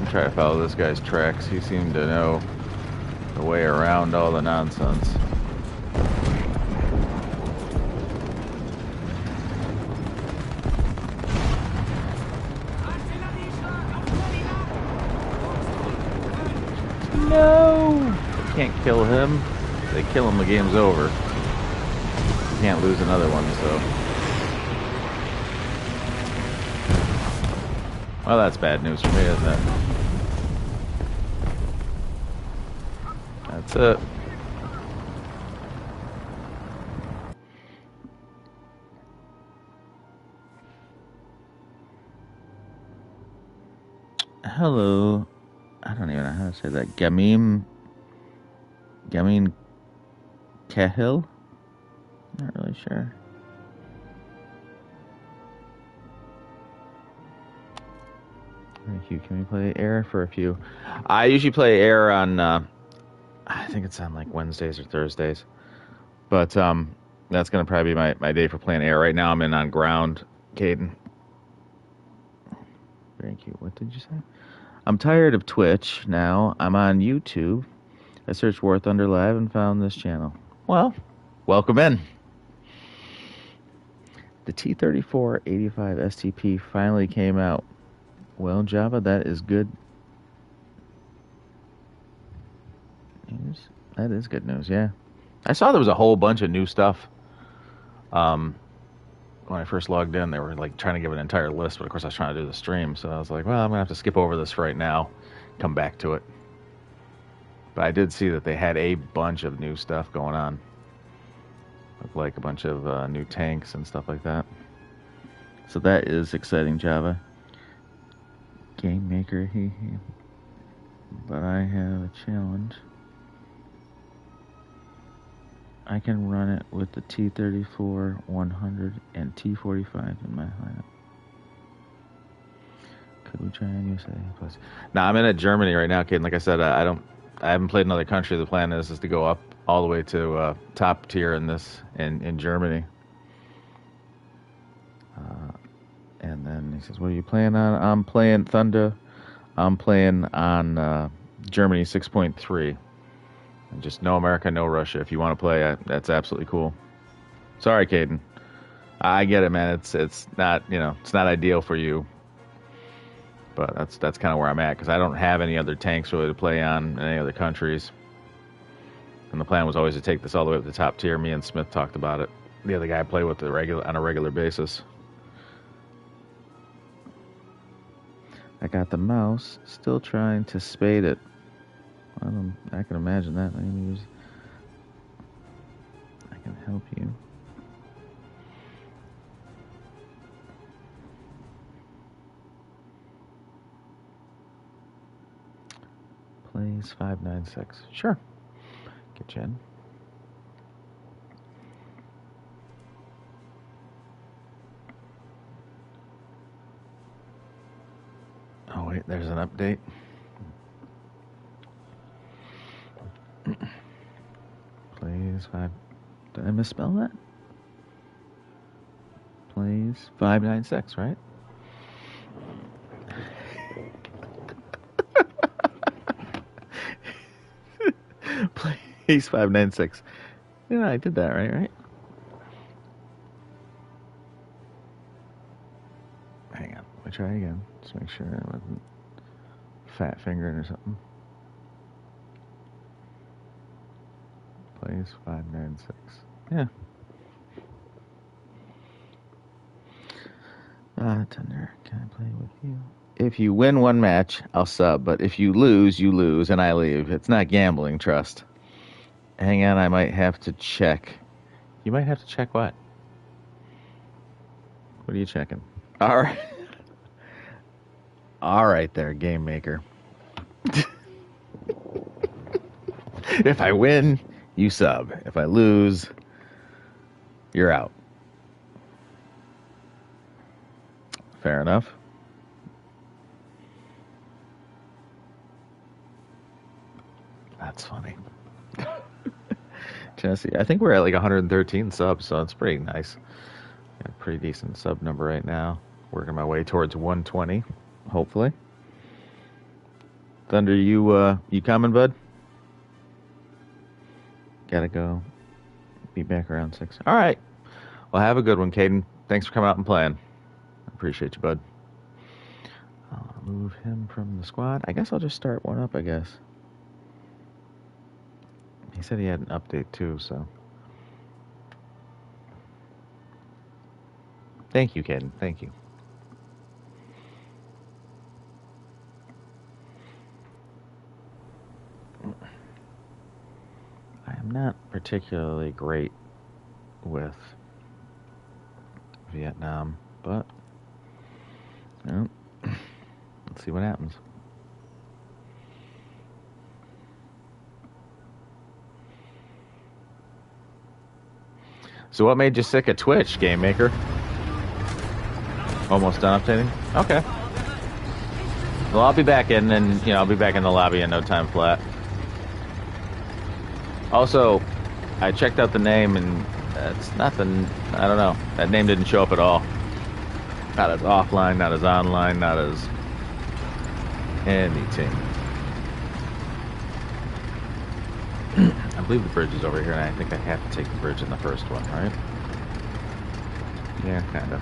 Try to follow this guy's tracks. He seemed to know the way around all the nonsense. No! Can't kill him. If they kill him, the game's over. You can't lose another one, so. Well, that's bad news for me, isn't it? That's it. Hello. I don't even know how to say that. Gamim Cahill? Not really sure. Thank you. Can we play air for a few? I usually play air on, I think it's on like Wednesdays or Thursdays. But that's going to probably be my day for playing air. Right now I'm in on ground, Caden. Thank you. What did you say? I'm tired of Twitch now. I'm on YouTube. I searched Warthunder Live and found this channel. Well, welcome in. The T-34-85 STP finally came out. Well, Java, that is good news. That is good news, yeah. I saw there was a whole bunch of new stuff. When I first logged in, they were like trying to give an entire list, but of course I was trying to do the stream, so I was like, well, I'm gonna have to skip over this right now, come back to it. But I did see that they had a bunch of new stuff going on, like a bunch of new tanks and stuff like that. So that is exciting, Java. Game Maker, but I have a challenge. I can run it with the T-34, 100, and T-45 in my lineup. Could we try and use a plus? Now I'm in Germany right now, kid. Like I said, I haven't played another country. The plan is to go up all the way to top tier in Germany. And then he says, "What are you playing on?" I'm playing Thunder. I'm playing on Germany 6.3. And just no America, no Russia. If you want to play, that's absolutely cool. Sorry, Caden. I get it, man. It's not it's not ideal for you. But that's kind of where I'm at because I don't have any other tanks really to play on in any other countries. And the plan was always to take this all the way up to the top tier. Me and Smith talked about it. The other guy I play with on a regular basis. I got the mouse, still trying to spade it. I can imagine that. I can help you. Plays 596. Sure. Get you in. Oh, wait, there's an update. Plays 5. Did I misspell that? Plays 596, right? Plays 596. Yeah, I did that right? Hang on. Let me try again. Just make sure I wasn't fat fingering or something. Plays 596. Yeah. Warthunder, can I play with you? If you win one match, I'll sub, but if you lose, and I leave. It's not gambling, trust. Hang on, I might have to check. You might have to check what? What are you checking? All right. All right there, Game Maker. If I win, you sub. If I lose, you're out. Fair enough. That's funny. Jesse, I think we're at like 113 subs, so it's pretty nice. Got a pretty decent sub number right now. Working my way towards 120, hopefully. Thunder, you coming, bud? Gotta go. Be back around 6. All right. Well, have a good one, Caden. Thanks for coming out and playing. I appreciate you, bud. I'll move him from the squad. I guess I'll just start one up, I guess. said he had an update too, so. Thank you, Caden. Thank you. I am not particularly great with Vietnam, but well, let's see what happens. So what made you sick of Twitch, Game Maker? Almost done updating? Okay. Well, I'll be back in, and I'll be back in the lobby in no time flat. Also, I checked out the name, and it's nothing. I don't know. That name didn't show up at all. Not as offline, not as online, not as anything. I believe the bridge is over here, and I think I have to take the bridge in the first one, right? Yeah, kind of.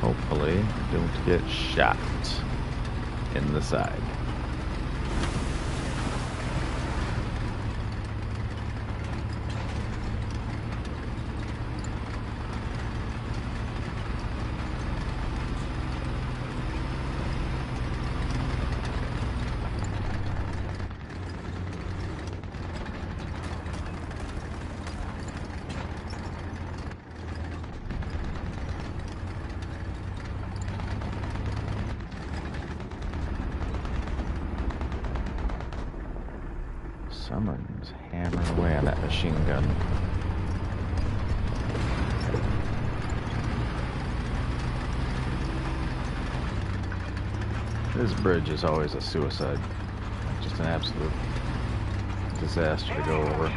Hopefully, don't get shot in the side. Someone's hammering away on that machine gun. This bridge is always a suicide. Just an absolute disaster to go over.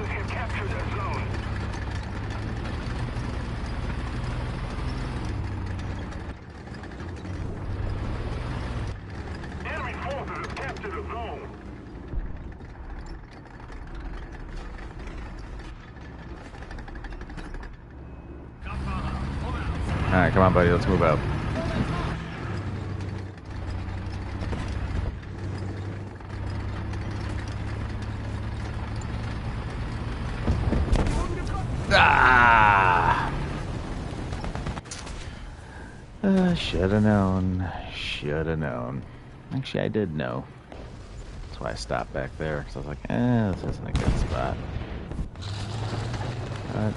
Alright, come on, buddy, let's move out. Shoulda known. Shoulda known. Actually, I did know. That's why I stopped back there. So I was like, this isn't a good spot. But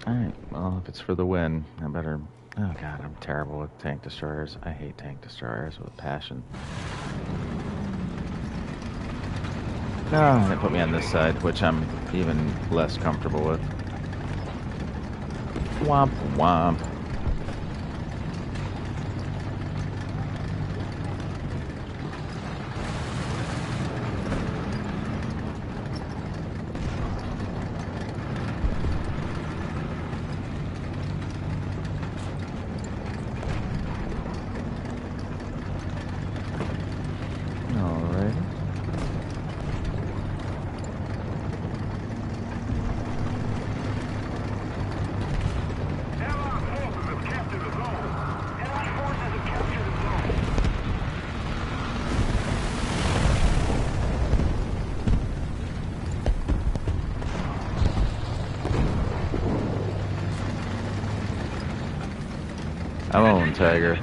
alright, well, if it's for the win, I better... Oh god, I'm terrible with tank destroyers. I hate tank destroyers with a passion. No, they put me on this side, which I'm even less comfortable with. Womp womp. I'm on, Tiger.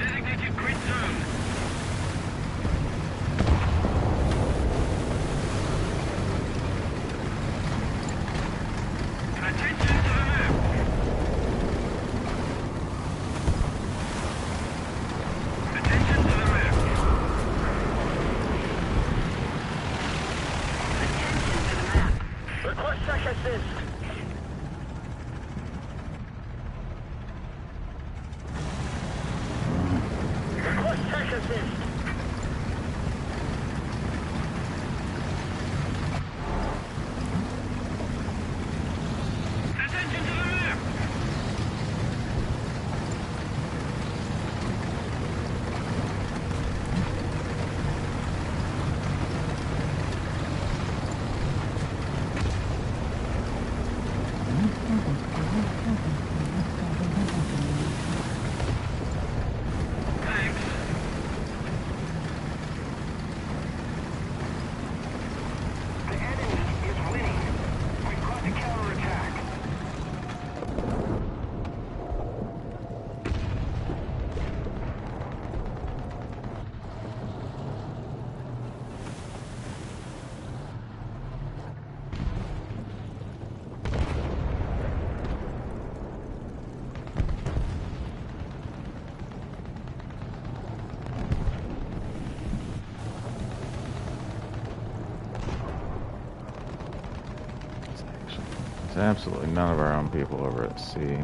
absolutely none of our own people over at sea.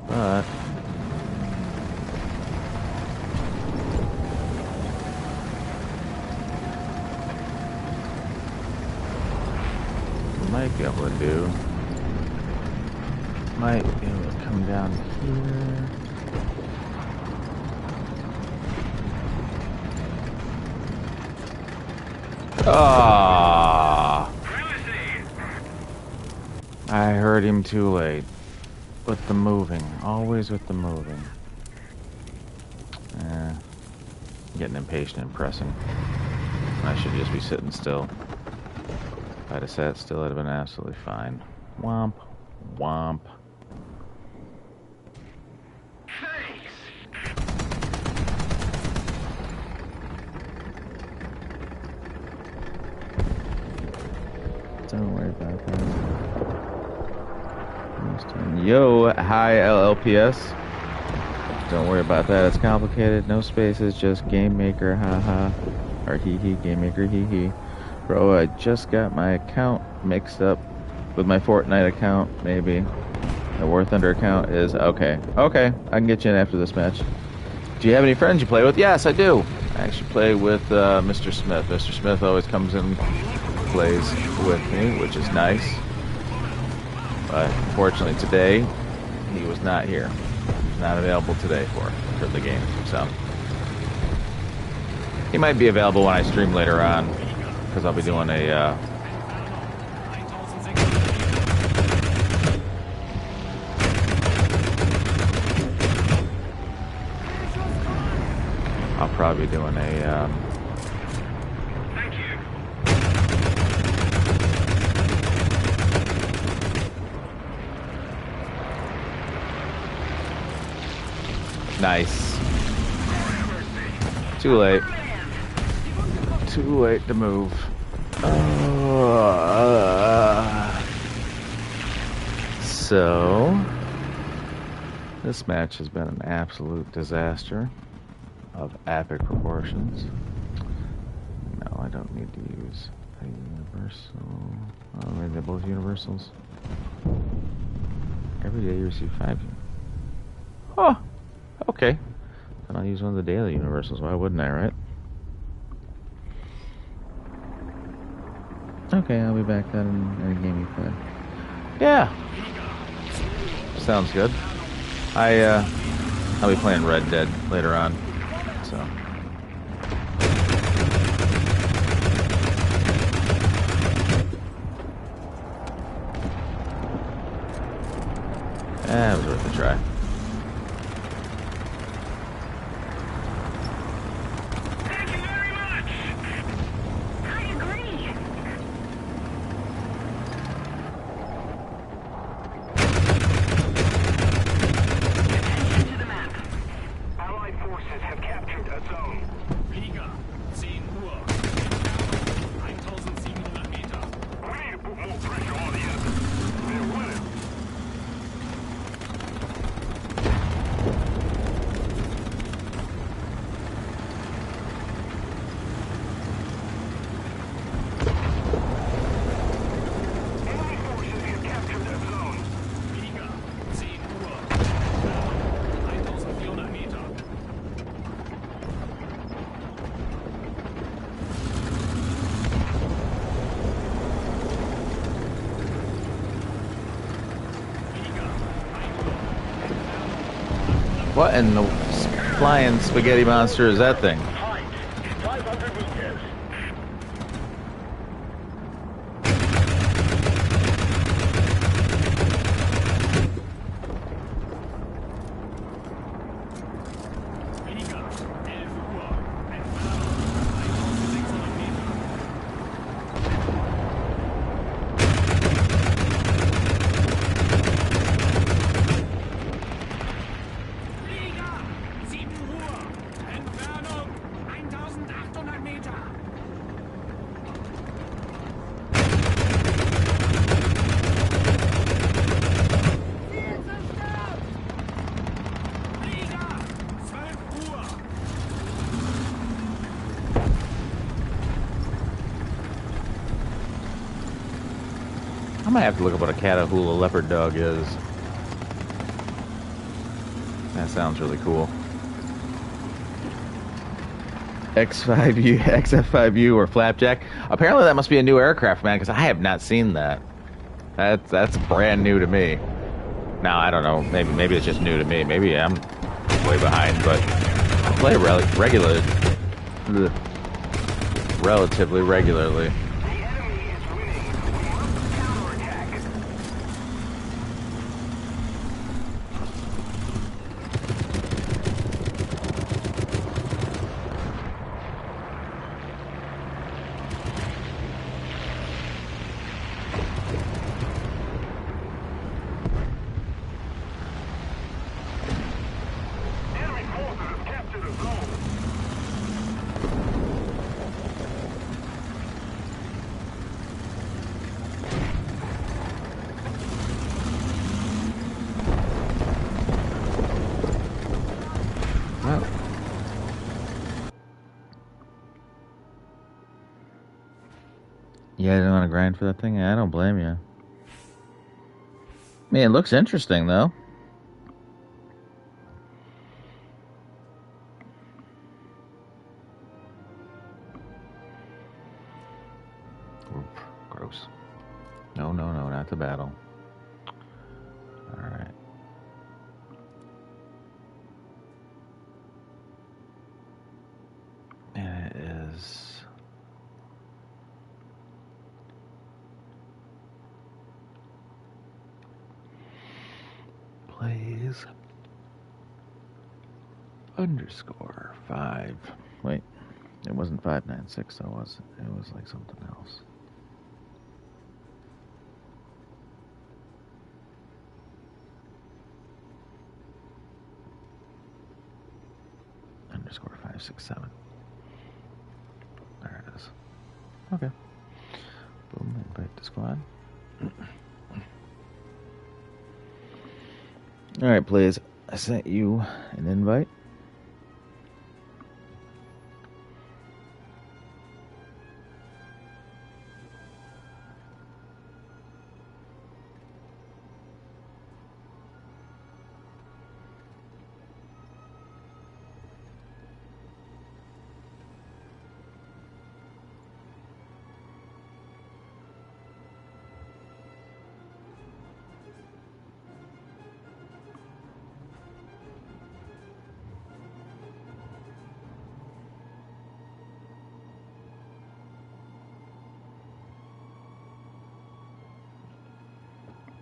But might be able to do. Might be able to come down here. Ah! I heard him too late. With the moving. Always with the moving. Getting impatient and pressing. I should just be sitting still. If I'd have sat still, I'd have been absolutely fine. Womp. Womp. Don't worry about that. Yo, hi LLPS. Don't worry about that. It's complicated. No spaces. Just game maker. Haha. Or hee hee. Game maker. Hee hee. Bro, I just got my account mixed up with my Fortnite account. Maybe the Warthunder account is okay. Okay, I can get you in after this match. Do you have any friends you play with? Yes, I do. I actually play with Mr. Smith. Mr. Smith always comes in. Plays with me, which is nice. But unfortunately today, he was not here. He's not available today for the game. So he might be available when I stream later on, because I'll be doing a I'll probably be doing a nice. Too late. Too late to move. So, this match has been an absolute disaster of epic proportions. No, I don't need to use a universal. Oh, maybe they're both universals. Every day you receive 5. Oh, okay. Then I'll use one of the daily universals. Why wouldn't I, right? Okay, I'll be back then in a game you play. Yeah. Sounds good. I'll be playing Red Dead later on. So. It was worth a try. What in the flying spaghetti monster is that thing? might have to look up what a Catahoula leopard dog is. That sounds really cool. X5U, XF5U, or Flapjack. Apparently that must be a new aircraft, man, because I have not seen that. That's brand new to me. Now, I don't know. Maybe it's just new to me. Maybe I'm way behind, but I play relatively regularly. The enemy is winning. We must counterattack. Enemy forces have captured a zone. Well, yeah, I didn't want to grind for that thing. I don't blame you. I mean, it looks interesting, though. Oop, gross. No, not the battle. All right. And it is... Plays... _5. Wait. It wasn't 596, though, was it? It was like something else. _567. There it is. Okay. Boom, invite to squad. Alright, please. I sent you an invite.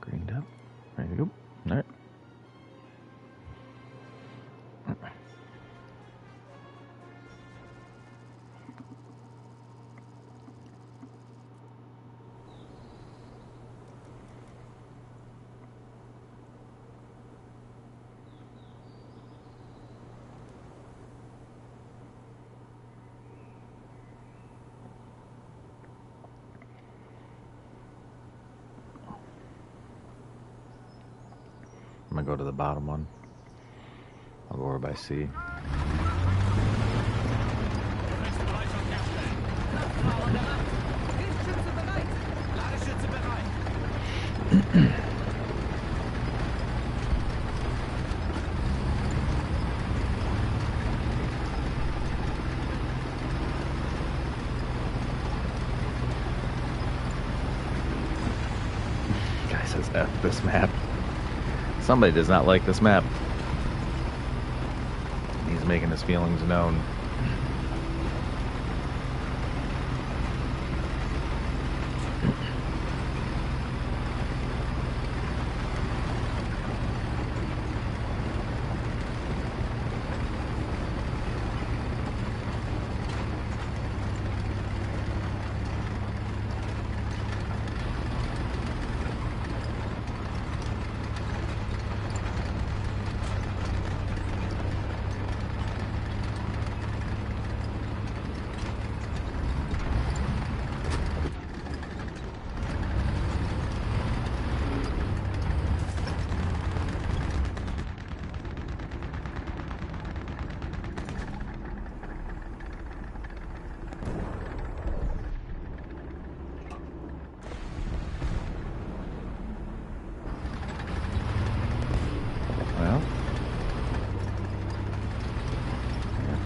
Greened up. Ready to go. Alright. I'm gonna go to the bottom one. I'll go over by C. Guy says F this map. Somebody does not like this map. He's making his feelings known.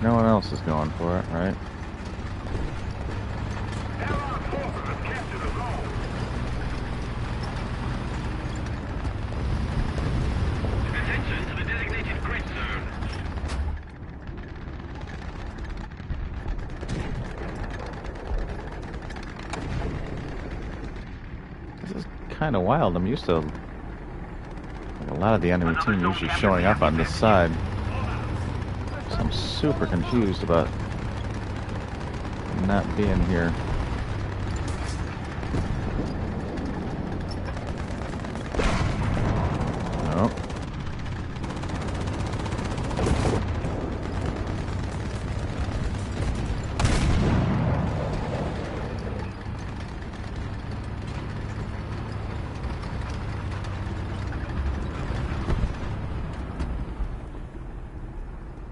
No one else is going for it, right? Allied forces have captured the zone. Attention to the designated grid zone. This is kind of wild. I'm used to a lot of the enemy team usually showing up on this side. So I'm super confused about not being here. Nope.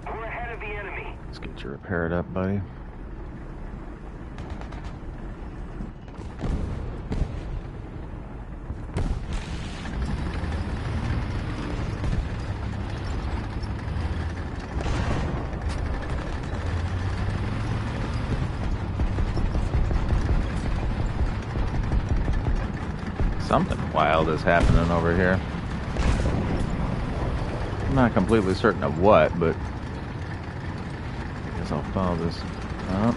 We're ahead of the enemy. Let's get you repaired up, buddy. Something wild is happening over here. I'm not completely certain of what, but I guess I'll follow this up.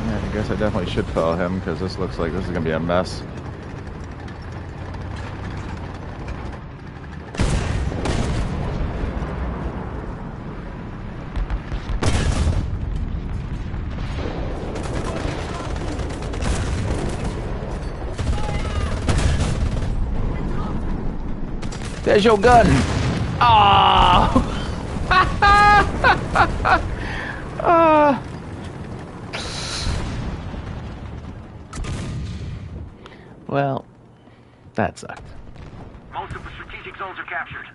Yeah, I guess I definitely should follow him because this looks like this is gonna be a mess. There's your gun. Oh. Well, that sucked. Most of the strategic zones are captured.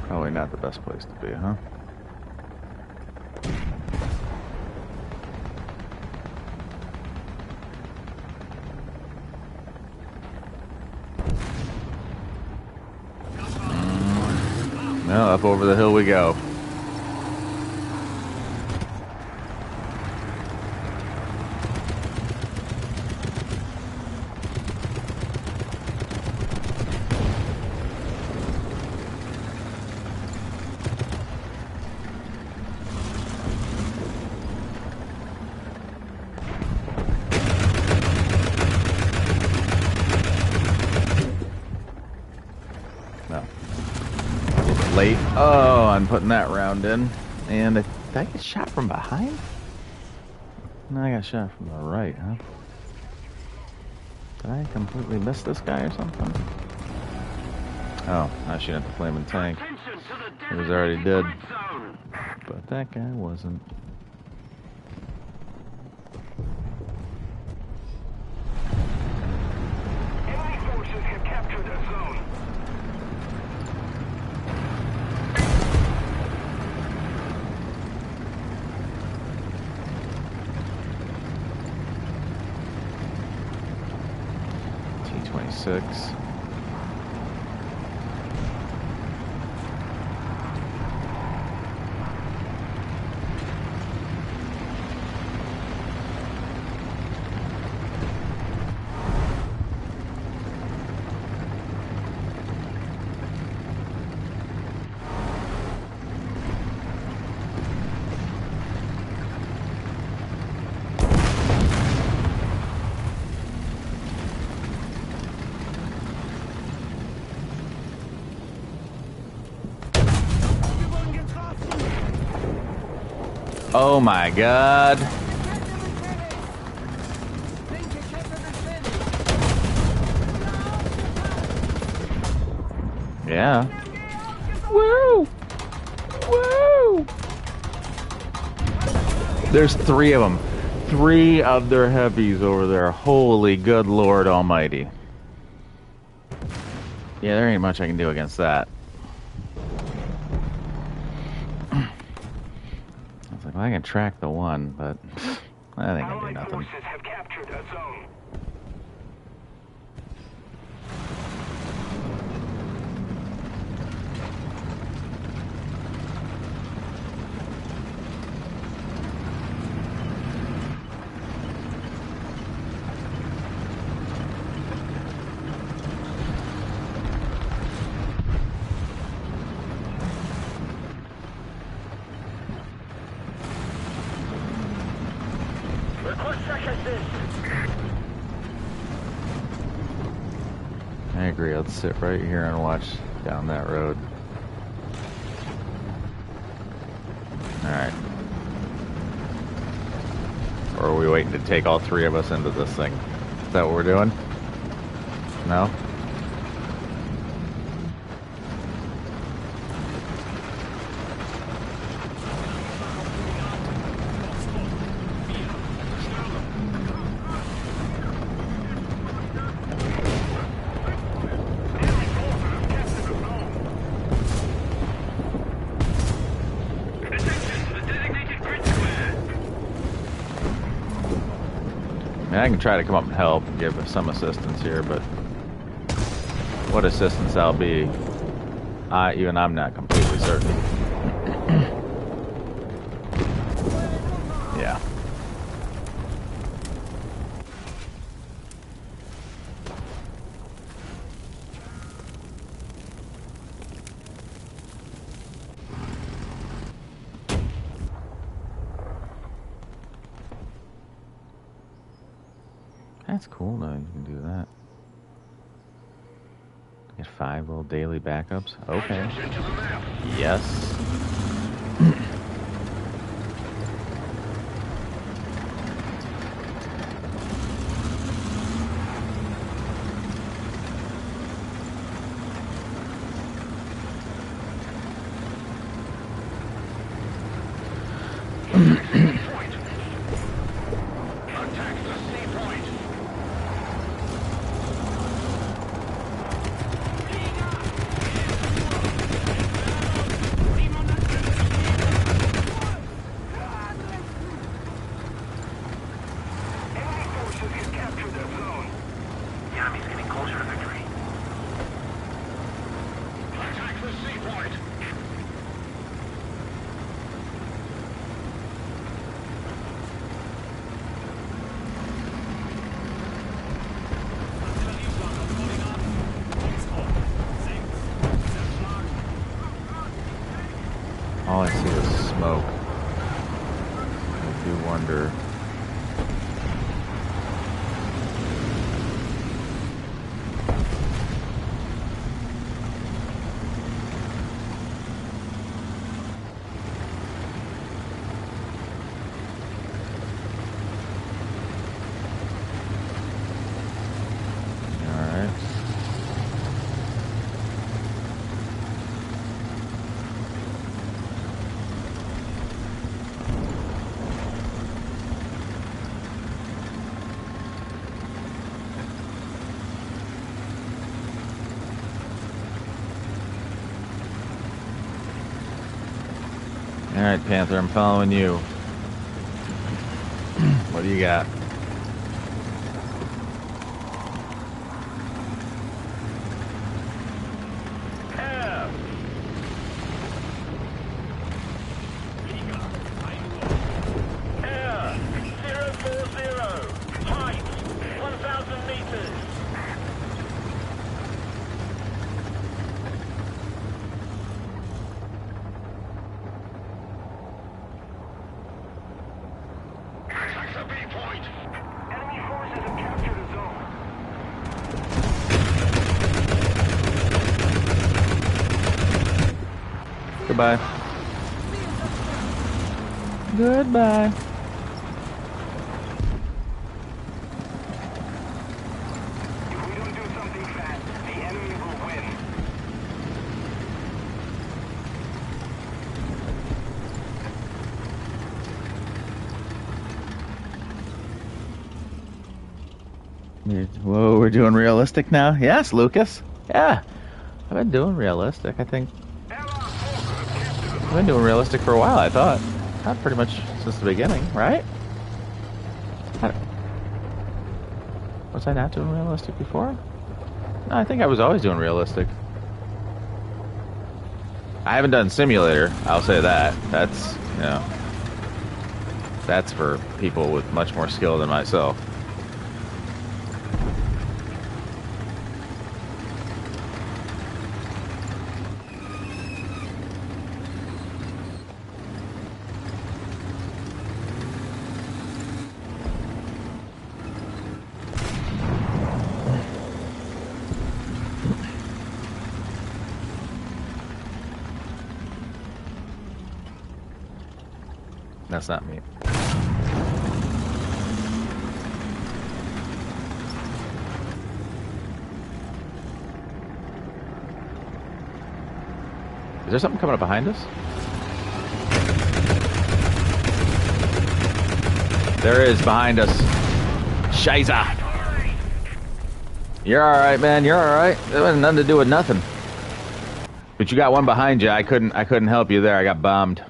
Probably not the best place to be, huh? Well, up over the hill we go. Late. Oh, I'm putting that round in. And did I get shot from behind? No, I got shot from the right, huh? Did I completely miss this guy or something? Oh, I shot at the flaming tank. He was already dead. But that guy wasn't. Enemy forces have captured the zone. 26. Oh my god. Yeah. Woo! Woo! There's 3 of them. 3 of their heavies over there. Holy good Lord Almighty. Yeah, there ain't much I can do against that. I was like, well, I can track the one, but that ain't gonna do nothing. Forces have captured a zone. I agree. Let's sit right here and watch down that road. Alright. Or are we waiting to take all 3 of us into this thing? Is that what we're doing? No? I can try to come up and help and give some assistance here, but what assistance that'll be, even I'm not completely certain. Yeah. That's cool though, you can do that. Get 5 little daily backups. Okay. Yes. All I see is smoke. I do wonder. Alright, Panther, I'm following you. What do you got? goodbye. Goodbye. If we don't do something fast, the enemy will win. Whoa, we're doing realistic now? Yes, Lucas. Yeah. I've been doing realistic, I think. I've been doing realistic for a while, I thought. Not pretty much since the beginning, right? Was I not doing realistic before? No, I think I was always doing realistic. I haven't done simulator, I'll say that. That's, you know, that's for people with much more skill than myself. That's not me. Is there something coming up behind us? There is behind us. Shiza. You're alright, man. You're alright. It had nothing to do with nothing. But you got one behind you. I couldn't help you there. I got bombed.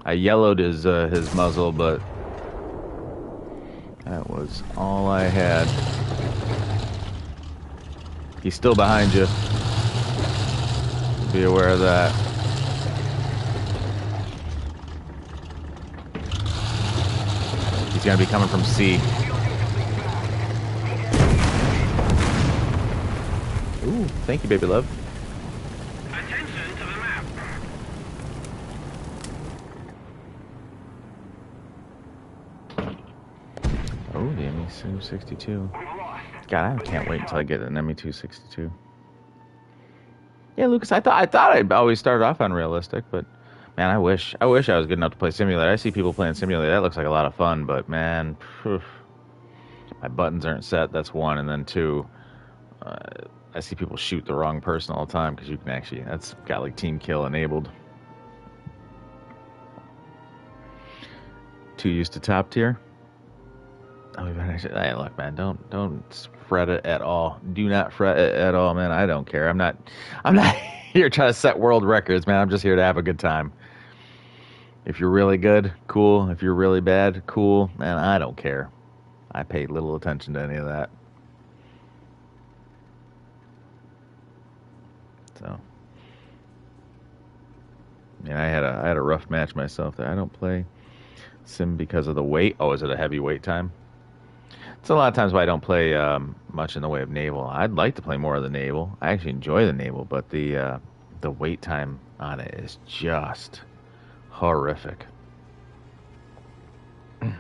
I yellowed his muzzle, but that was all I had. He's still behind you. Be aware of that. He's gonna be coming from C. Ooh, thank you, baby love. Attention to the map. Oh, the ME-262. God, I can't wait until I get an ME-262. Yeah, Lucas, I thought I'd always start off on realistic, but man, I wish I was good enough to play simulator. I see people playing simulator. That looks like a lot of fun, but man, my buttons aren't set. That's one, and then two, I see people shoot the wrong person all the time because you can actually, that's got like team kill enabled. Too used to top tier. Oh, hey, look, man, don't fret it at all. Do not fret it at all, man. I don't care. I'm not here trying to set world records, man. I'm just here to have a good time. If you're really good, cool. If you're really bad, cool. Man, I don't care. I pay little attention to any of that. So, yeah, I had a rough match myself there. I don't play sim because of the weight. Oh, is it a heavy weight time? It's a lot of times why I don't play much in the way of naval. I'd like to play more of the naval. I actually enjoy the naval, but the wait time on it is just horrific. We'll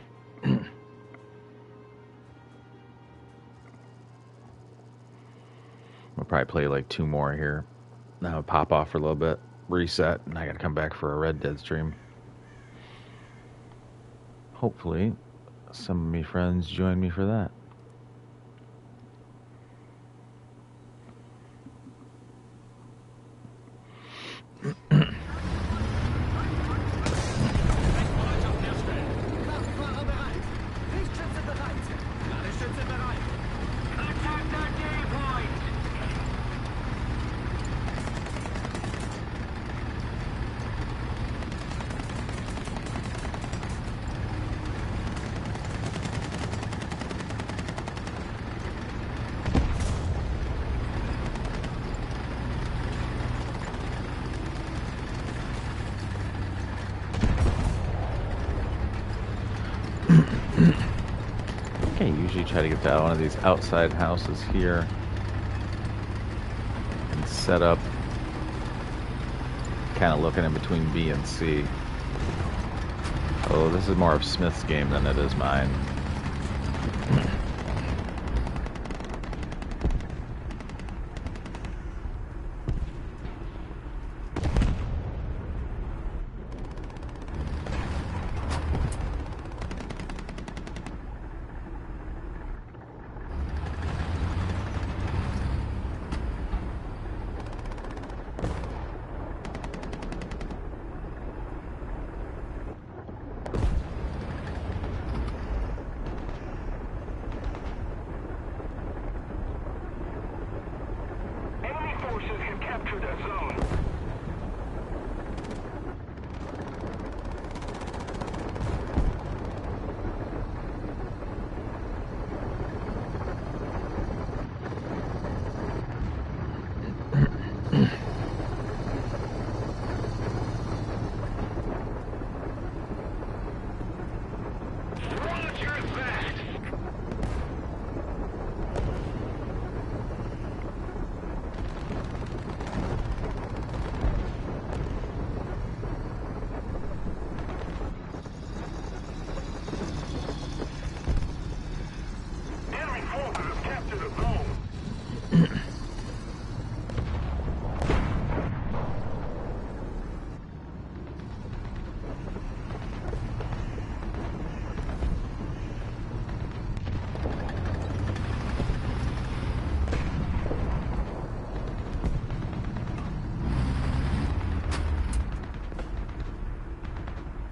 probably play like 2 more here. Now I'll pop off for a little bit, reset, and I gotta come back for a Red Dead stream. Hopefully some of me friends join me for that. Try to get to one of these outside houses here and set up, kind of looking in between B and C. Oh, this is more of Smith's game than it is mine. captured that zone. Roger that. Enemy forces have captured the zone.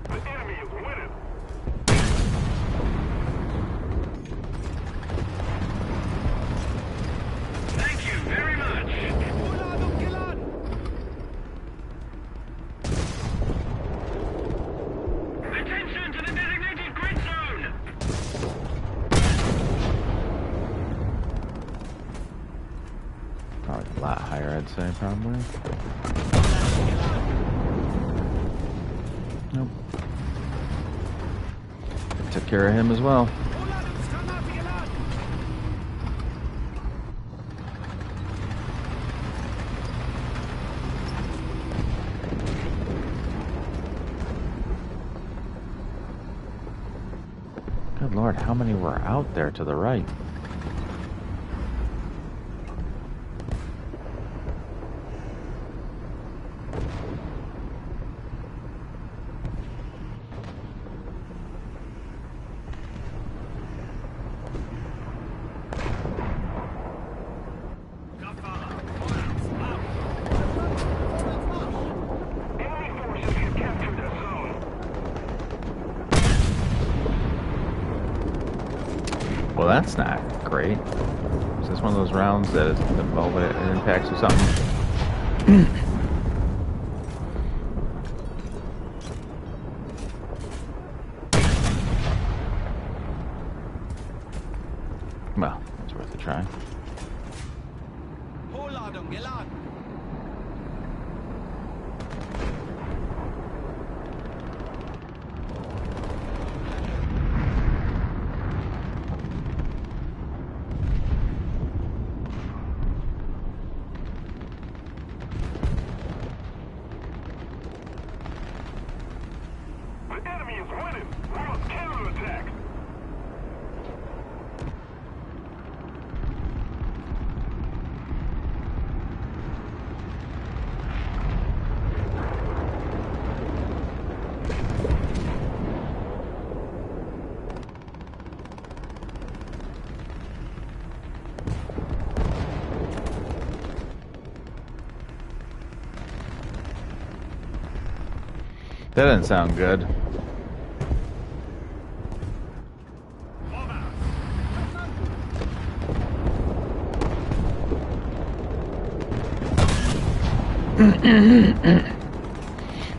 The enemy is winning. Thank you very much. Attention to the designated grid zone. Probably a lot higher, I'd say, probably. Nope. Took care of him as well. Good Lord, how many were out there to the right? Enemy forces have captured that zone. Well, that's not great. Is this one of those rounds that the bullet impacts or something? Well, it's worth a try. Vorladung geladen. The enemy is winning. We must counterattack. That doesn't sound good.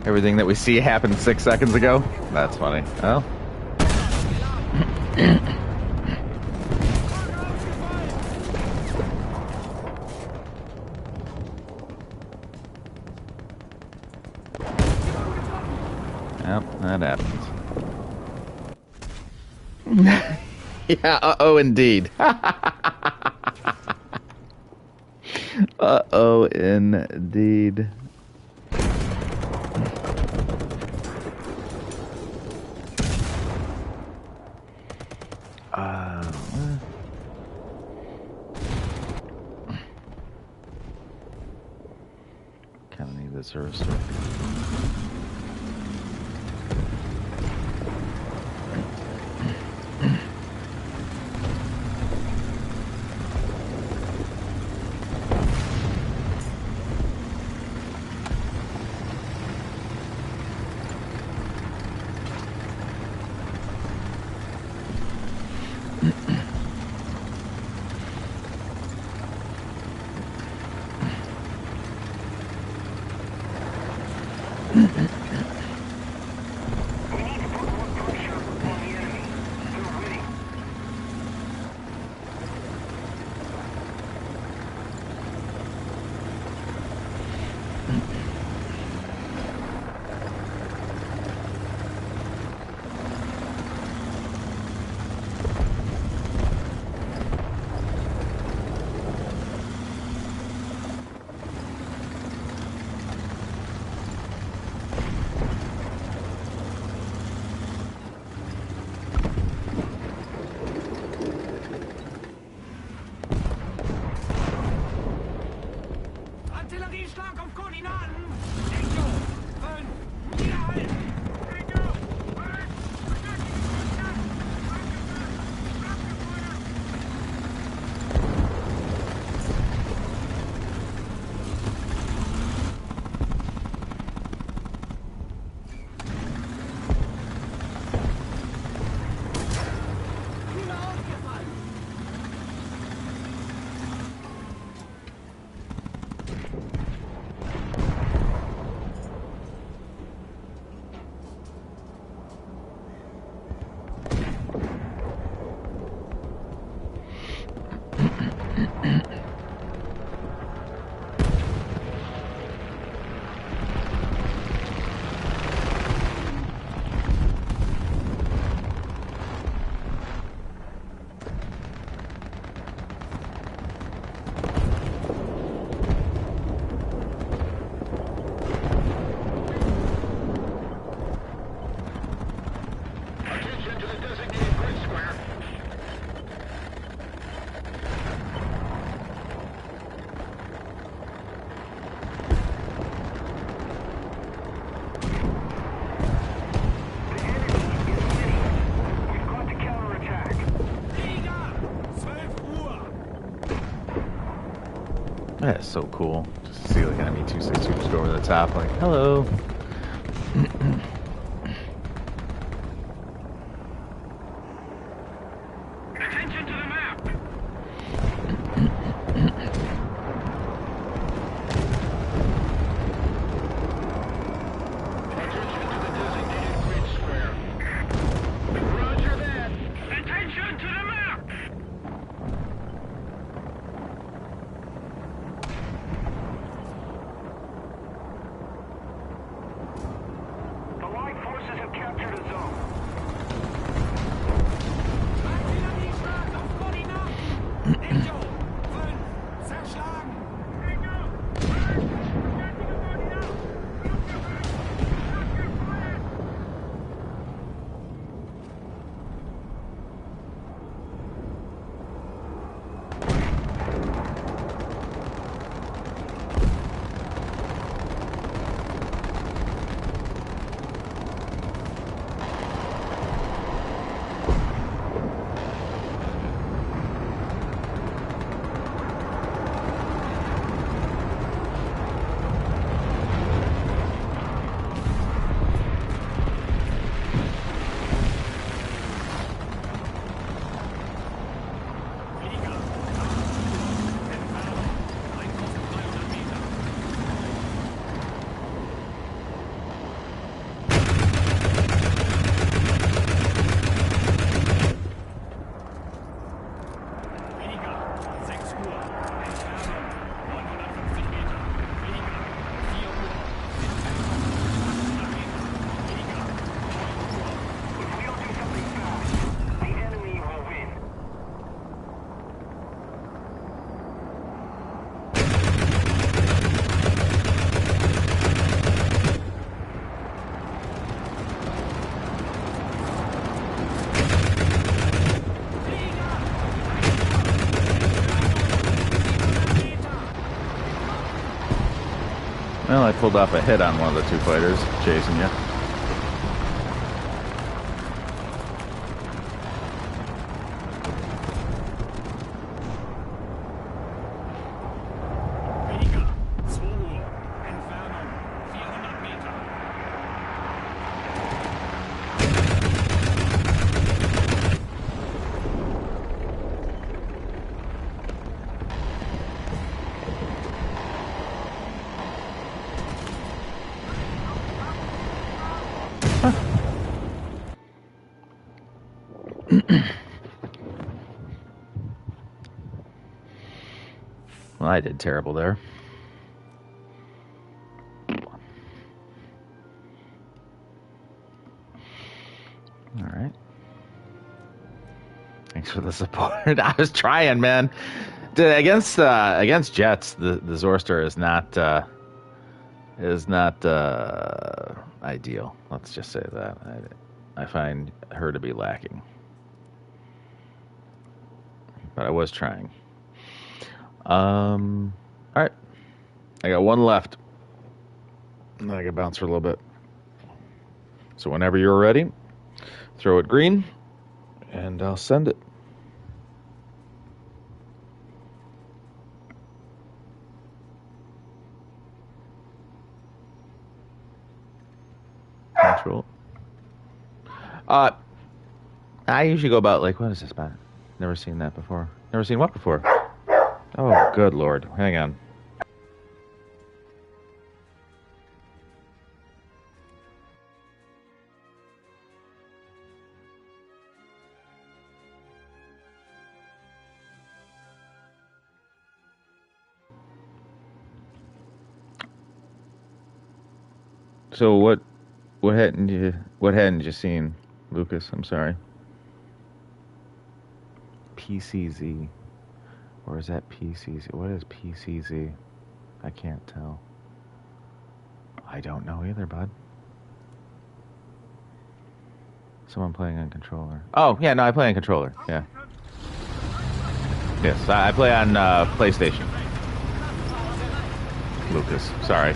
Everything that we see happened 6 seconds ago? That's funny. Oh. Yep, that happens. Yeah, uh-oh indeed. Uh-oh indeed. Kind of need the service store. Attention to the designated grid square. The enemy is winning. We've got to counterattack. Liga! 12 Uhr! That is so cool. Just to see like enemy 262 just go over the top, like, hello. Attention to the map! Attention to the designated grid square. Roger that! Attention to the map! The Allied forces have captured a zone. Well, I pulled off a hit on one of the two fighters chasing you. Liga, 2 Uhr. Entfernung 400 Meter. Well, I did terrible there. All right. Thanks for the support. I was trying, man. Against Jets, the Zorster is not ideal. Let's just say that. I find her to be lacking. But I was trying. All right. I got one left. And then I can bounce for a little bit. So whenever you're ready, throw it green, and I'll send it. Control. I usually go about, like, what is this about? Never seen that before. Never seen what before? Oh, good Lord. Hang on. So what hadn't you seen, Lucas? I'm sorry. PCZ, or is that PCZ? What is PCZ? I can't tell. I don't know either, bud. Someone playing on controller. Oh yeah, no, I play on controller. Yeah. Yes, I play on PlayStation. Lucas, sorry.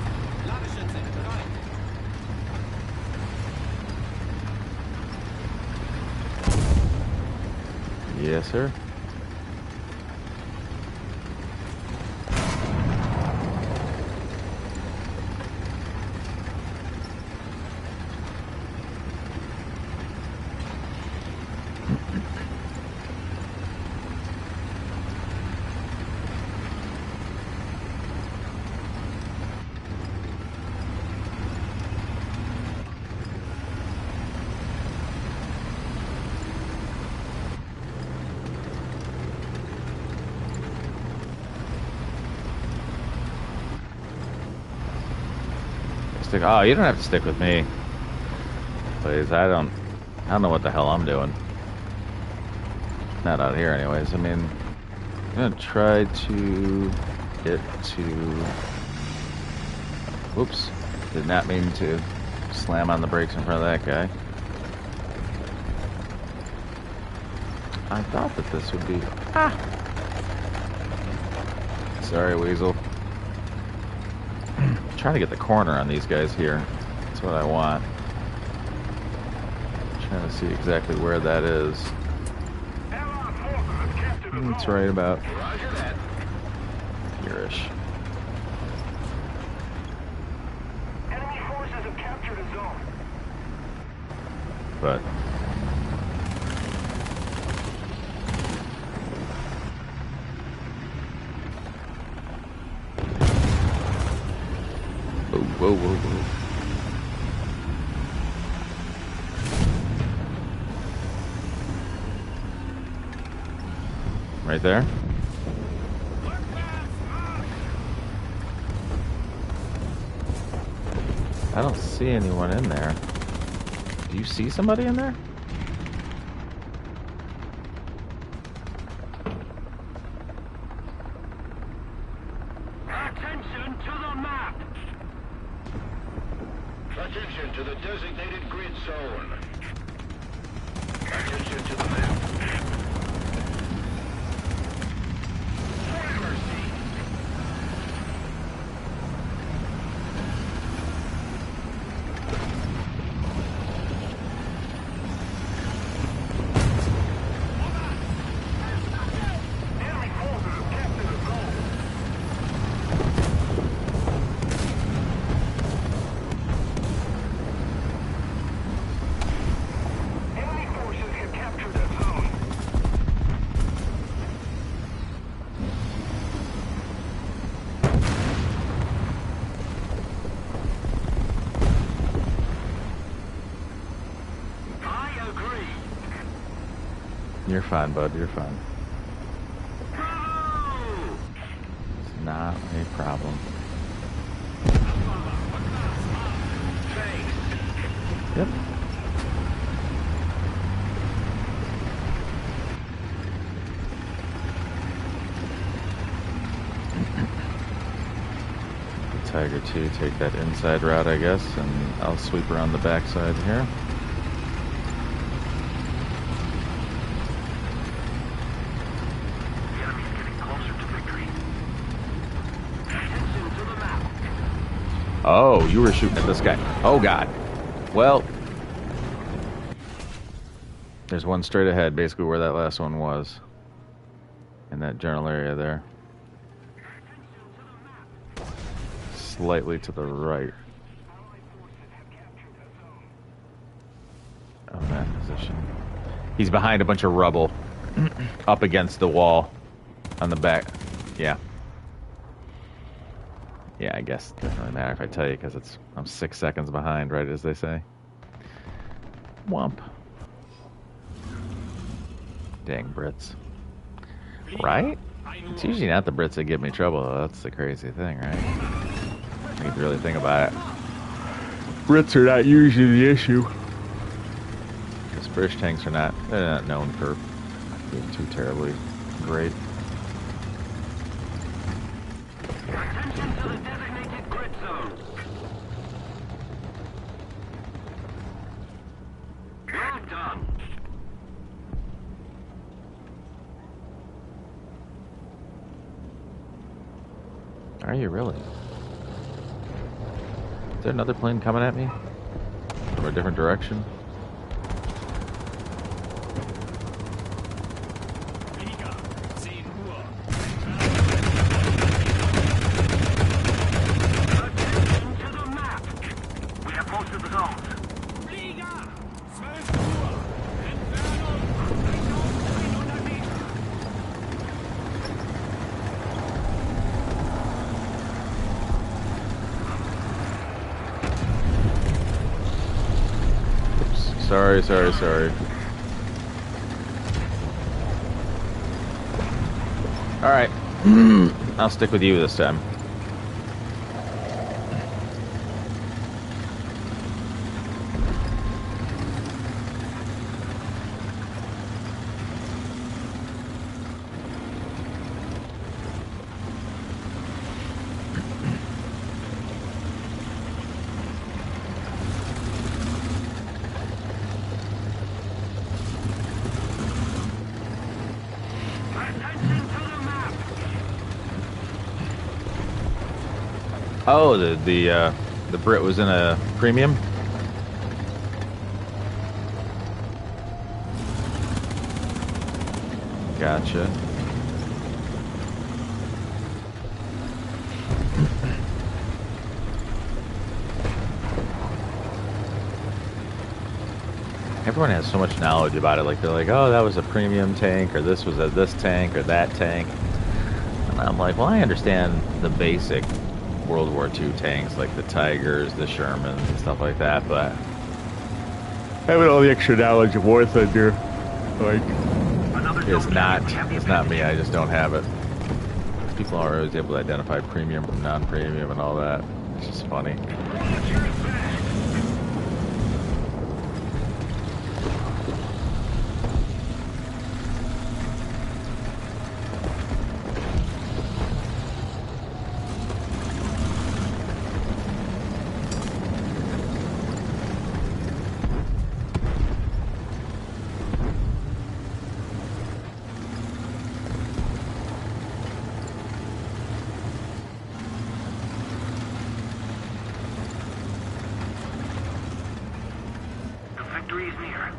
Yes, sir. Oh, you don't have to stick with me, please. I don't know what the hell I'm doing. Not out here, anyways. I mean, I'm gonna try to get to. Whoops! Did not mean to slam on the brakes in front of that guy. I thought that this would be. Ah! Sorry, Weasel. Trying to get the corner on these guys here. That's what I want. Trying to see exactly where that is. It's right about here-ish. Enemy forces have captured a zone. But whoa, whoa, whoa. Right there. I don't see anyone in there. Do you see somebody in there? Attention to the map! Attention to the designated grid zone. Attention to the map. You're fine, bud. You're fine. Bravo! It's not a problem. Yep. Tiger 2, take that inside route, I guess, and I'll sweep around the backside here. The enemy's getting closer to victory. Attention to the map. Oh, you were shooting at this guy. Oh, God. Well, there's one straight ahead, basically where that last one was. In that general area there. Slightly to the right of that position. He's behind a bunch of rubble up against the wall on the back. Yeah. Yeah, I guess it doesn't really matter if I tell you because I'm 6 seconds behind, right as they say. Womp. Dang Brits. Right? It's usually not the Brits that give me trouble, though. That's the crazy thing, right? If you really think about it. Brits are not usually the issue. Because British tanks are they're not known for being too terribly great. Attention to the designated grid zone. Well done. Are you really? Is there another plane coming at me? From a different direction? Attention to the map. We have posted the zones. Oops. Sorry. Alright. I'll stick with you this time. Oh, the Brit was in a premium? Gotcha. Everyone has so much knowledge about it. Like, they're like, oh, that was a premium tank, or this was this tank, or that tank. And I'm like, well, I understand the basic World War II tanks, like the Tigers, the Shermans, and stuff like that, but having all the extra knowledge of Warthunder, like, is not me. I just don't have it. People are always able to identify premium from non-premium and all that. It's just funny. Victory is near.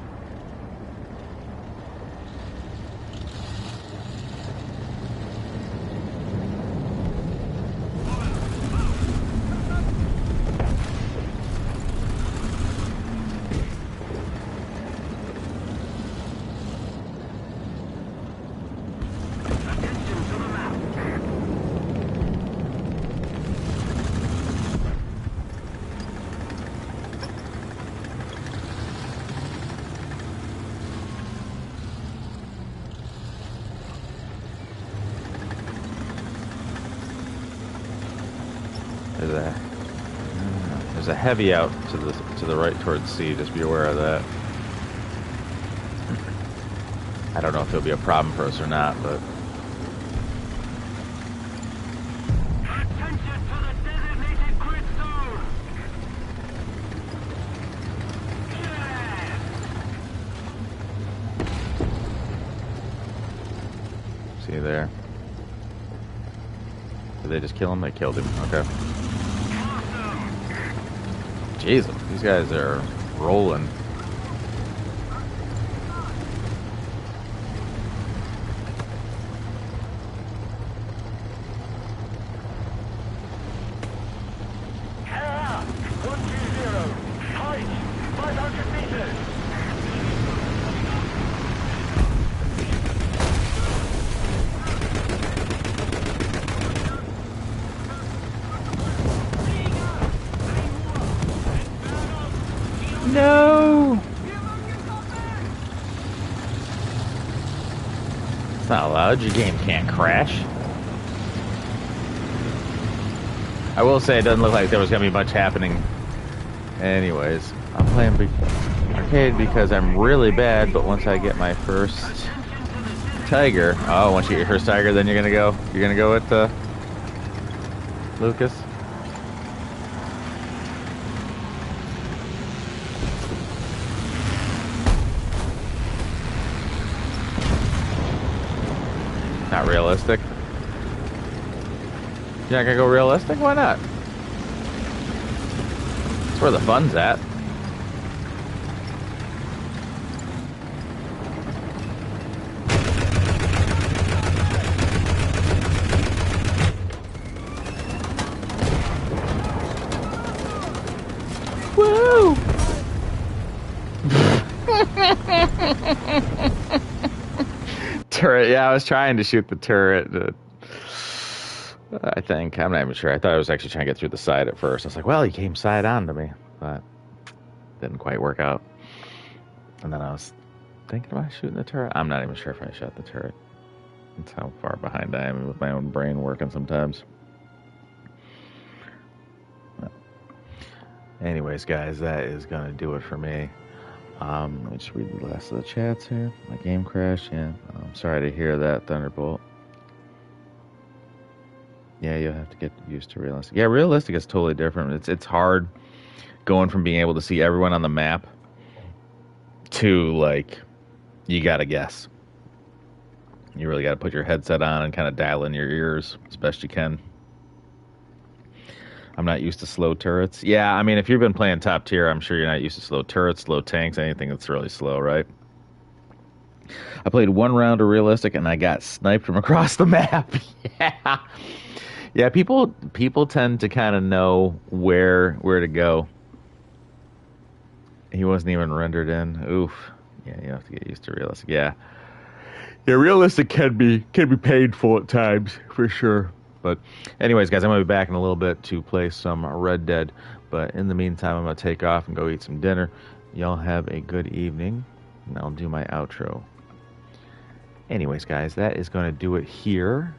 There's a heavy out to the right towards C. Just be aware of that. I don't know if it'll be a problem for us or not, but Attention to the designated grid zone. see there. Did they just kill him? They killed him. Okay. Jesus, these guys are rolling. No! It's not allowed. Your game can't crash. I will say it doesn't look like there was going to be much happening Anyways, I'm playing arcade because I'm really bad, but once I get my first tiger, once you get your first tiger, then you're gonna go with Lucas. Not realistic. You're not gonna go realistic? Why not? That's where the fun's at. Woo! Turret. Yeah, I was trying to shoot the turret. I think. I'm not even sure. I thought I was actually trying to get through the side at first. I was like, well, he came side on to me. But didn't quite work out. And then I was thinking about shooting the turret. I'm not even sure if I shot the turret. That's how far behind I am with my own brain working sometimes. Anyways, guys, that is going to do it for me. Let me just read the last of the chats here. My game crashed. Yeah, I'm sorry to hear that, Thunderbolt. Yeah, you'll have to get used to realistic. Yeah, realistic is totally different. It's hard going from being able to see everyone on the map to, like, you got to guess. You really got to put your headset on and kind of dial in your ears as best you can. I'm not used to slow turrets. Yeah, I mean, if you've been playing top tier, I'm sure you're not used to slow turrets, slow tanks, anything that's really slow, right? I played one round of realistic and I got sniped from across the map. Yeah. Yeah, people tend to kind of know where to go. He wasn't even rendered in. Oof. Yeah, you have to get used to realistic. Yeah. Yeah, realistic can be painful at times, for sure. But anyways, guys, I'm going to be back in a little bit to play some Red Dead. But in the meantime, I'm going to take off and go eat some dinner. Y'all have a good evening, and I'll do my outro. Anyways, guys, that is going to do it here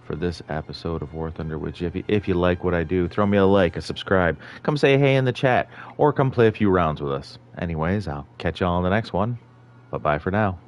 for this episode of Warthunder. Which, if you like what I do, throw me a like, a subscribe. Come say hey in the chat, or come play a few rounds with us. Anyways, I'll catch y'all on the next one. Bye-bye for now.